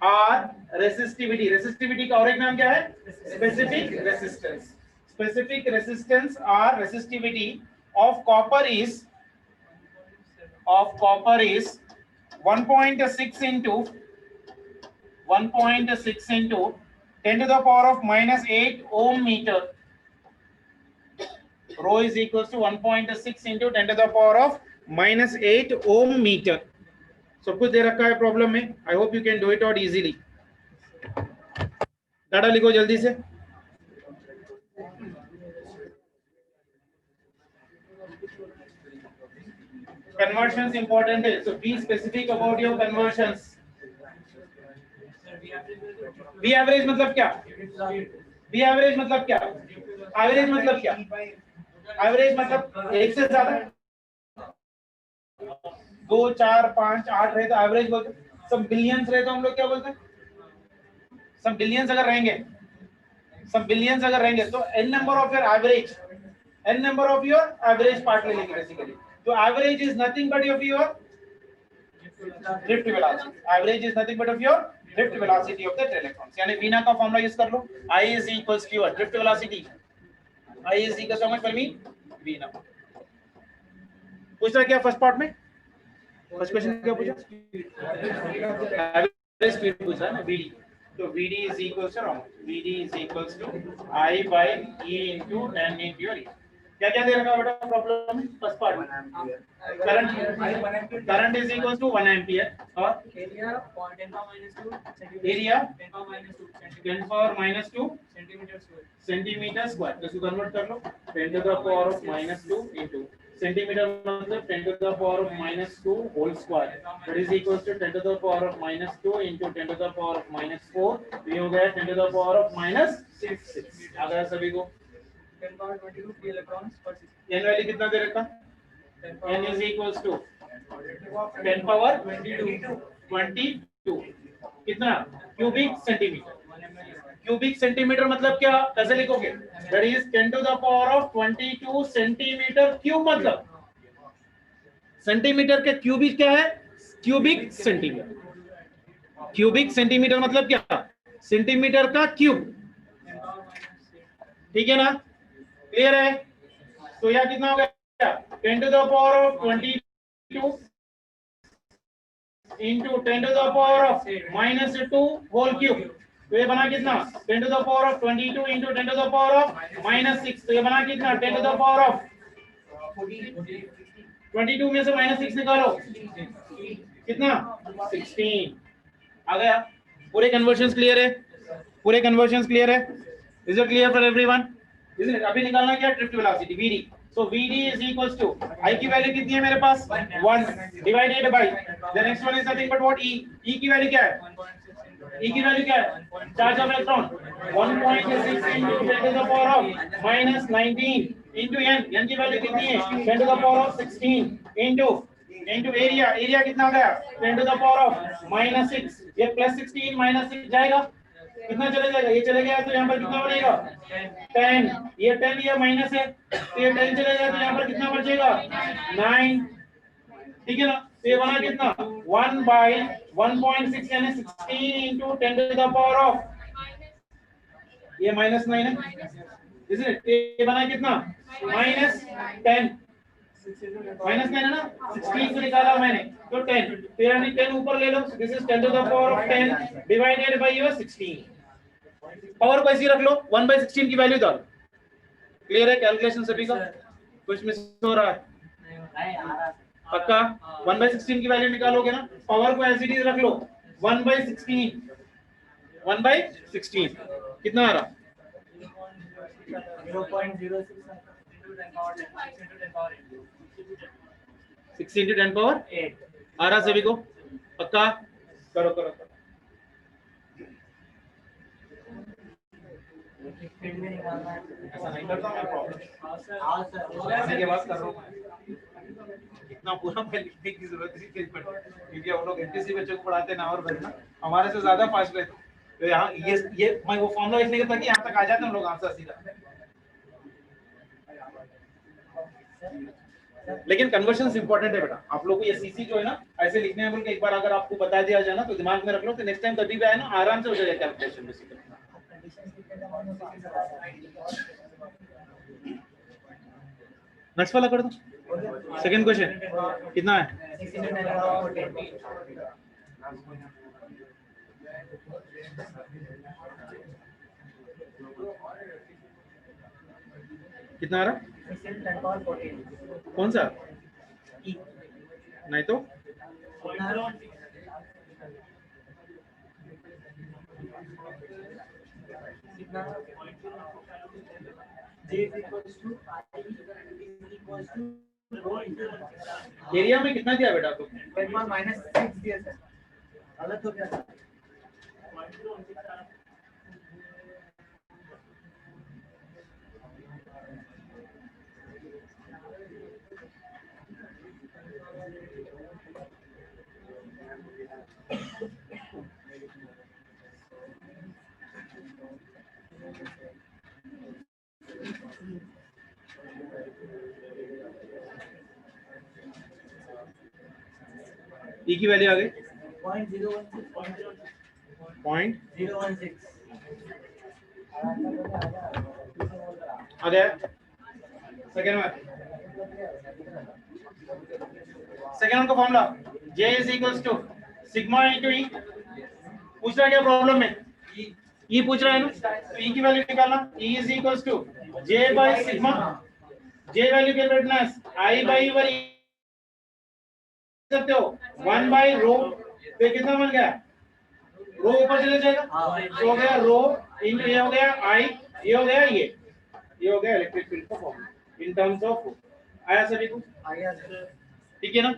or resistivity. Resistivity का और एक नाम क्या है? Specific resistance. Specific resistance or resistivity of copper is 1.6 into 10 to the power of minus 8 ohm meter. Rho is equals to 1.6 into 10 to the power of minus 8 ohm meter. सब कुछ दे रखा है प्रॉब्लम में. I hope you can do it out easily. Data लिखो जल्दी से. Conversions important है, so be specific about your conversions. V average मतलब क्या? V average मतलब क्या? Average मतलब क्या? Average मतलब एक से ज्यादा 2, 4, 5, 8 रहे तो एवरेज बोलते. सम बिलियंस रहे तो हम लोग क्या बोलते हैं? सम बिलियंस अगर रहेंगे तो n number of your average part ले लेंगे बेसिकली. तो average is nothing but of your drift velocity. Average is nothing but of your drift velocity of that electrons. यानी वीना का फॉर्मूला यूज कर लो. I is equals to your drift velocity. I is equals to how much for me? Veena. पूछा क्या first part में? First question क्या पूछा? Average speed पूछा ना, VD. तो VD is equals to VD is equals to I by E into 10 into your E. क्या दे रखा बेटा प्रॉब्लम में? फर्स्ट पार्ट में current is equals to 1 ampere और area 10 power minus 2 centimetre square. तो इसको कन्वर्ट कर लो. 10 to the power of minus 2 into centimetre मतलब 10 to the power of minus 2 whole square. That is equals to 10 to the power of minus 2 into 10 to the power of minus 4. ये हो गया 10 to the power of minus 6. आ गया सभी को. 10 power 22 free electrons per 6. n value कितना दे रखा? n is equals to 10 power 22 कितना? Cubic centimetre. Cubic centimetre मतलब क्या? कैसे लिखोगे? That is 10 to the power of 22 centimetre cube. मतलब सेंटीमीटर के क्यूबिक क्या है? Cubic centimetre. क्यूबिक सेंटीमीटर मतलब क्या? सेंटीमीटर का क्यूब. ठीक है ना? क्लियर है? तो यह कितना हो गया? 10 to the power of 22 into 10 to the power of minus 2 whole cube. तो ये बना कितना? 10 to the power of 22 into 10 to the power of minus 6. तो ये बना कितना? 10 to the power of 22 में से minus 6 निकालो. कितना? 16 आ गया. पूरे कन्वर्जन्स क्लियर है? Is it clear for everyone? Isn't it? अभी निकालना क्या? Drift velocity VD. So VD is equals to I की वैल्यू कितनी है मेरे पास? 1 divided by the next one is nothing but what? E की वैल्यू क्या है? E की वैल्यू क्या है? Charge of electron 1.6 into 10 to the power of minus 19 into n की वैल्यू कितनी है? 10 to the power of 16 into area कितना आ गया? 10 to the power of minus 6. ये plus 16 minus 6 जाएगा. कितना चले जाएगा? ये चले गया तो यहाँ पर कितना बनेगा? 10. ये 10 ये माइनस है तो ये 10 चले गया तो यहाँ पर कितना बचेगा? 9. ठीक है ना? तो ये बना कितना? 1 by 1.6 यानी 16 into 10 to the power of ये -9 है. Isn't it? ये बना कितना? -10. माइनस 10 है ना, 16 से निकाला मैंने तो 10, फिर यानी 10 ऊपर ले लो, this is 10 to the power of 10 divided by your 16। Power को ऐसे ही रख लो, 1/16 की वैल्यू डालो। क्लियर है कैलकुलेशन सभी का? कुछ मिस हो रहा है? पक्का 1/16 की वैल्यू निकालोगे ना, पावर को ऐसे ही रख लो 1/16 1/16 कितना आ रहा? 6 into 10 power 8 आ रहा सभी को? पक्का करो करो करो। ऐसा नहीं करता मैं प्रॉब्लम ऐसे के बाद कर रहा हूँ, इतना पूरा मैं लिखने की जरूरत नहीं थी क्योंकि हम लोग एमपीसी बच्चों को पढ़ाते ना और भरना हमारे से ज्यादा फास्ट रहते। तो यहाँ ये मैं वो फॉर्मूला लिखने के ताकि यहाँ तक आ जाते हम लोग आंसर सीधा। लेकिन कन्वर्जन्स इंपॉर्टेंट है बेटा, आप लोग को ये सीसी जो है ना ऐसे लिखने में बोल के एक बार अगर आपको बता दिया जाए ना तो दिमाग में रख लो, तो नेक्स्ट टाइम कभी भी आए ना आराम से हो जाएगा कैलकुलेशन बेसिकली। नेक्स्ट वाला कर दो, सेकंड क्वेश्चन कितना है? कितना आ रहा? कौन सा? नहीं तो एरिया में कितना दिया बेटा? तो -6 दिया सर, गलत हो गया। ई की वैल्यू आ गई 0.016 आ गया। सेकंड में सेकंड का formula J is equals to sigma into E। पूछ रहा है क्या प्रॉब्लम में? E पूछ रहा है ना, तो E की वैल्यू निकालना। E is equals to J by sigma, J value calculate करना I by your सकते हो 1 by रो, तो कितना बन गया? रो ऊपर चले जाएगा तो हो गया रो इन, ये हो गया I, ये हो गया ये हो गया इलेक्ट्रिक फील्ड का फॉर्मूला इन टर्म्स ऑफ। आया सभी को? आया सर। ठीक है ना?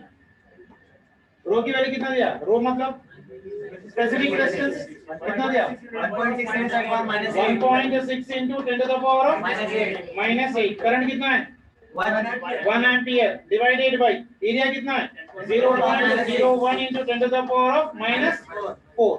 रो की वैल्यू कितना दिया? रो मतलब स्पेसिफिक रेजिस्टेंस कितना दिया? 1.6 1.6 into 10 to the power of -8। Current कितना है? 1 एम्पियर डिवाइडेड बाय एरिया कितना है? 0.01 into 10 to the power of -4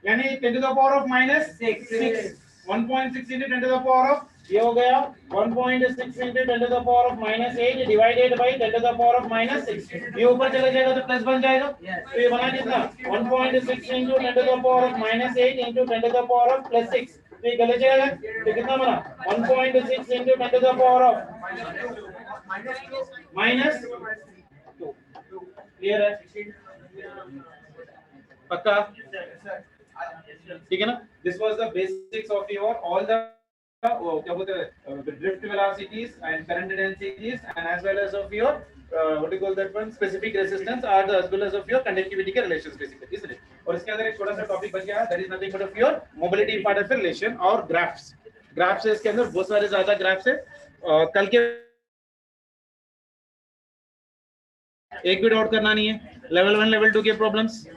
यानी 10 to the power of -6 1.6 into 10 to the power of ये हो गया 1.6 into 10 to the power of -8 divided by 10 to the power of -6। ये ऊपर चले जाएगा तो प्लस बन जाएगा, तो ये बना कितना? 1.6 into 10 to the power of -8 into 10 to the power of +6, तो ये गले जाएगा तो कितना बना? 1.6 into 10 to the power of -2। Clear है? पक्का? ठीक है ना? This was the basics of your all the क्या बोलते हैं drift velocities and current densities and as well as of your what you call that one specific resistance are the as well as of your conductivity के relations basically, इसलिए। और इसके अंदर एक छोटा सा टॉपिक बच गया, that is nothing but of your mobility part of relation और ग्राफ्स है इसके अंदर बहुत सारे ज्यादा ग्राफ्स है। कल के एक भी डाउट करना नहीं है, लेवल 1 लेवल 2 के प्रॉब्लम्स।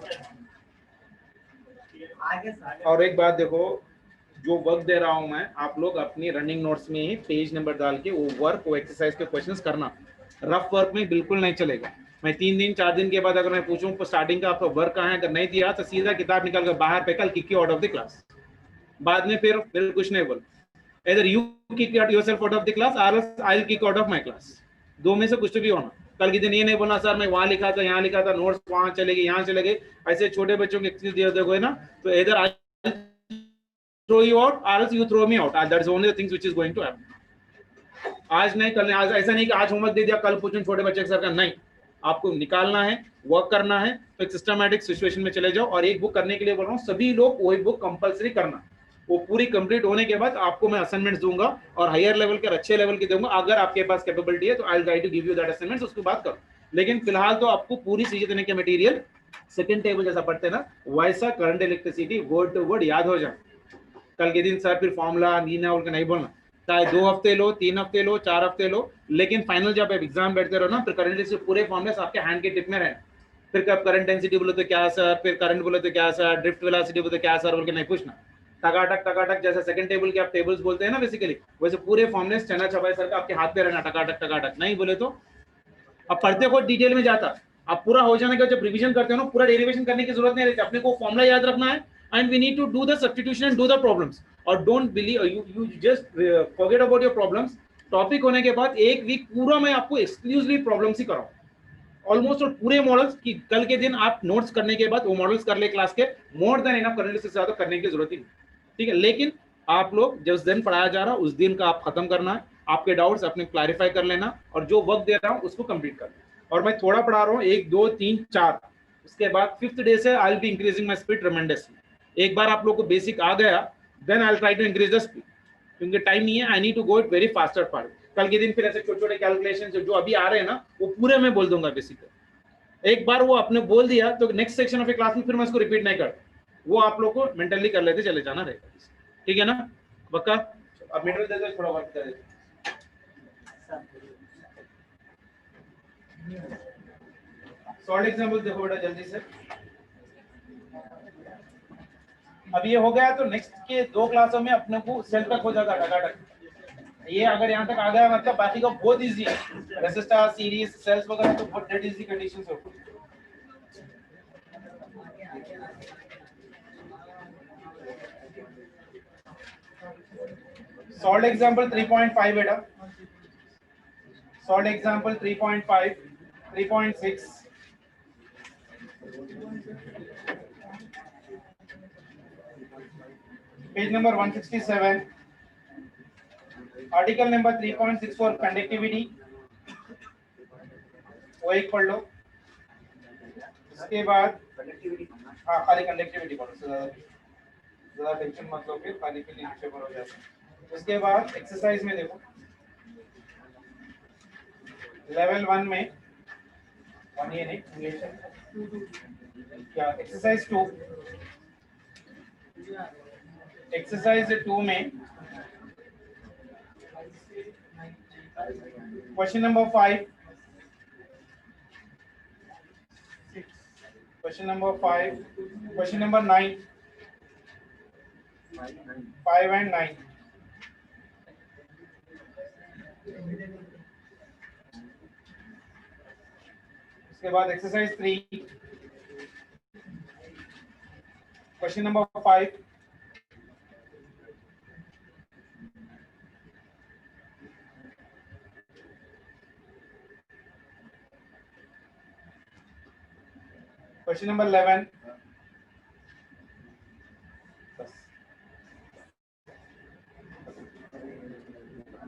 और एक बात देखो, जो वर्क दे रहा हूं मैं, आप लोग अपनी रनिंग नोट्स में पेज नंबर डाल के वो वर्क वो एक्सरसाइज के क्वेश्चंस करना। रफ वर्क में बिल्कुल नहीं चलेगा। मैं 3 दिन 4 दिन के बाद अगर मैं पूछूं तो स्टार्टिंग का आपका वर्क कहाँ है, अगर नहीं दिया तो सीधा किताब निकाल कर बाहर फेंकल, kick you out of the class. बाद में फिर कुछ नहीं बोल, इधर you kick yourself out of the class और I will kick out of my class. दो में से कुछ भी होना। कल के दिन ये नहीं बोलना सर मैं वहां लिखा था यहाँ लिखा था, नोट्स वहां चले गए यहाँ चले गए। ऐसे छोटे बच्चों के एक्सक्यूज दिए देखो ना, तो इधर आई throw you out or else you throw me out, that is only the things which is going to happen। आज नहीं कल नहीं, आज ऐसा नहीं कि आज होमवर्क दे दिया कल पूछूं छोटे बच्चे के सर का, नहीं, आपको निकालना है, वर्क करना है, तो एक सिस्टमैटिक सिचुएशन में चले जाओ। और एक बुक करने के लिए बोल रहा हूँ, सभी लोग वही बुक कंपलसरी करना। वो पूरी कंप्लीट होने के बाद आपको मैं असाइनमेंट्स दूंगा और हायर लेवल के अच्छे लेवल के दूंगा। अगर आपके पास कैपेबिलिटी है तो I will try to give you that assignments, उसके बाद करो। लेकिन फिलहाल तो आपको पूरी चीजें देने के मटेरियल सेकंड टेबल जैसा पढ़ते हैं ना, वैसा current electricity word to word याद हो जाए। कल के दिन सर फिर फॉर्मूला नीना उनका नहीं बोलना, चाहे 2 हफ्ते लो, 3 हफ्ते लो, 4 हफ्ते लो, लेकिन फाइनल जब आप एग्जाम बैठते रहो ना, फिर करंट से पूरे फॉर्मुलेस आपके हैंड के टिप में रहे। फिर कब करंट डेंसिटी बोले तो क्या सर, फिर करंट बोले तो क्या सर, ड्रिफ्ट वेलोसिटी बोले तो क्या सर बोल के नहीं पूछना। टकाटक जैसे सेकंड टेबल के आप टेबल्स बोलते हैं ना बेसिकली, वैसे पूरे फॉर्मुलेस चना छपाई सर का आपके हाथ पे रहना, टकाटक नहीं बोले तो अब पढ़ते को डिटेल में जाता। आप पूरा हो जाने के बाद जब रिवीजन करते हो ना, पूरा डेरिवेशन करने की जरूरत नहीं रहती, अपने को फॉर्मूला याद रखना है and we need to do the substitution and do the problems. और don't believe you just forget about your problems. Topic होने के बाद एक वीक पूरा मैं आपको एक्सक्लूसिवली प्रॉब्लम्स ही कराऊं ऑलमोस्ट, और पूरे मॉडल्स की कल के दिन आप नोट्स करने के बाद वो मॉडल्स कर ले क्लास के, मोर देन इनफ करने से ज्यादा करने की जरूरत ही नहीं, ठीक है। लेकिन आप लोग जिस दिन पढ़ाया जा रहा है उस दिन का आप खत्म करना है, आपके डाउट्स अपने क्लैरिफाई कर लेना और जो वर्क दे रहा हूं उसको कंप्लीट करना। और मैं थोड़ा पढ़ा रहा हूँ 1 2 3 4, उसके बाद 5th डे से I will be increasing my speed tremendously. एक बार आप लोग को बेसिक आ गया then I will try to increase the speed, क्योंकि टाइम नहीं है, I need to go it very faster part. कल के दिन फिर ऐसे छोटे छोटे कैलकुलेशन जो अभी आ रहे हैं ना वो पूरे मैं बोल दूंगा बेसिकली। एक बार वो आपने बोल दिया तो next section of A class में फिर मैं उसको रिपीट नहीं करता, वो आप लोग को मेंटली कर लेते चले जाना रहेगा, ठीक है ना बक्का। अब मीटर दे दो, थोड़ा वर्क कर दे। सॉल्व एग्जांपल देखो बेटा जल्दी से। अब ये हो गया तो नेक्स्ट के 2 क्लासों में अपने को सेल तक हो जाएगा टकाटक। ये अगर यहाँ तक आ गया मतलब बाकी का बहुत इजी है, रेसिस्टर सीरीज सेल्स वगैरह तो बहुत डेड इजी कंडीशंस है। सॉल्व एग्जांपल 3.5 बेटा, solve example 3.5 3.6 page number 167, article number 3.64 conductivity, वो एक पढ़ लो। इसके बाद हाँ खाली कंडक्टिविटी पढ़ो, ज्यादा टेंशन मत लो, फिर खाली के लिए नीचे पढ़ो जाते। उसके बाद एक्सरसाइज में देखो लेवल 1 में 1 ये नहीं क्या, एक्सरसाइज 2, एक्सरसाइज 2 में question number 5, question number 5, question number 9, 5 and 9। उसके बाद exercise 3, question number 5, question number 11,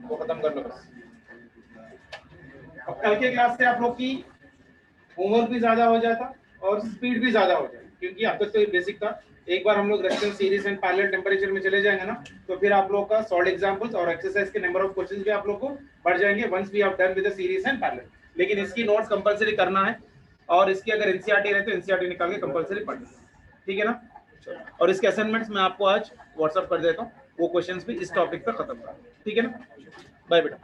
वो खत्म कर लो बस। अब कल के क्लास से आप लोग की होमवर्क भी ज्यादा हो जाता और स्पीड भी ज्यादा हो जाए, क्योंकि अब तक तो ये बेसिक था। एक बार हम लोग resistance series and parallel temperature में चले जाएंगे ना, तो फिर आप लोग का सॉल्व एग्जांपल्स और एक्सरसाइज के नंबर ऑफ क्वेश्चंस भी आप लोग को बढ़ जाएंगे once we have done with the series and parallel. लेकिन इसकी नोट्स कंपलसरी करना है, और इसकी अगर एनसीईआरटी रहे तो एनसीईआरटी निकाल के कंपलसरी पढ़ना, ठीक है ना। और इसके असाइनमेंट्स मैं आपको आज व्हाट्सएप कर देता हूँ, वो क्वेश्चंस भी इस टॉपिक पर खत्म कर, ठीक है ना। बाय बेटा।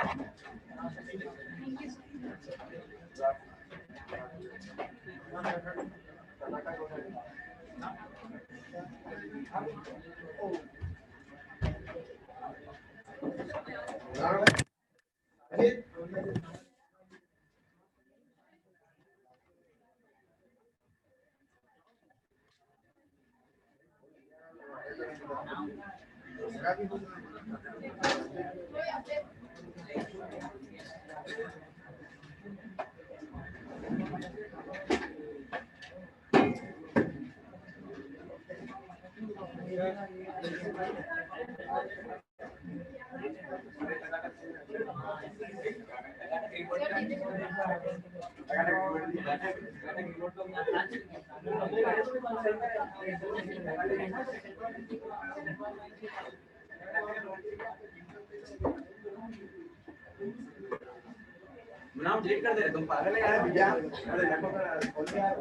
नाम डिलीट कर दे, तुम पागल है यार भैया। अरे देखो खोल के यार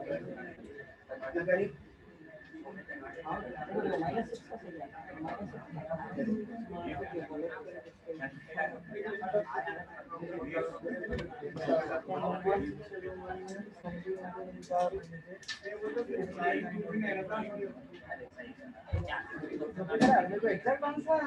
एग्जैक्ट आंसर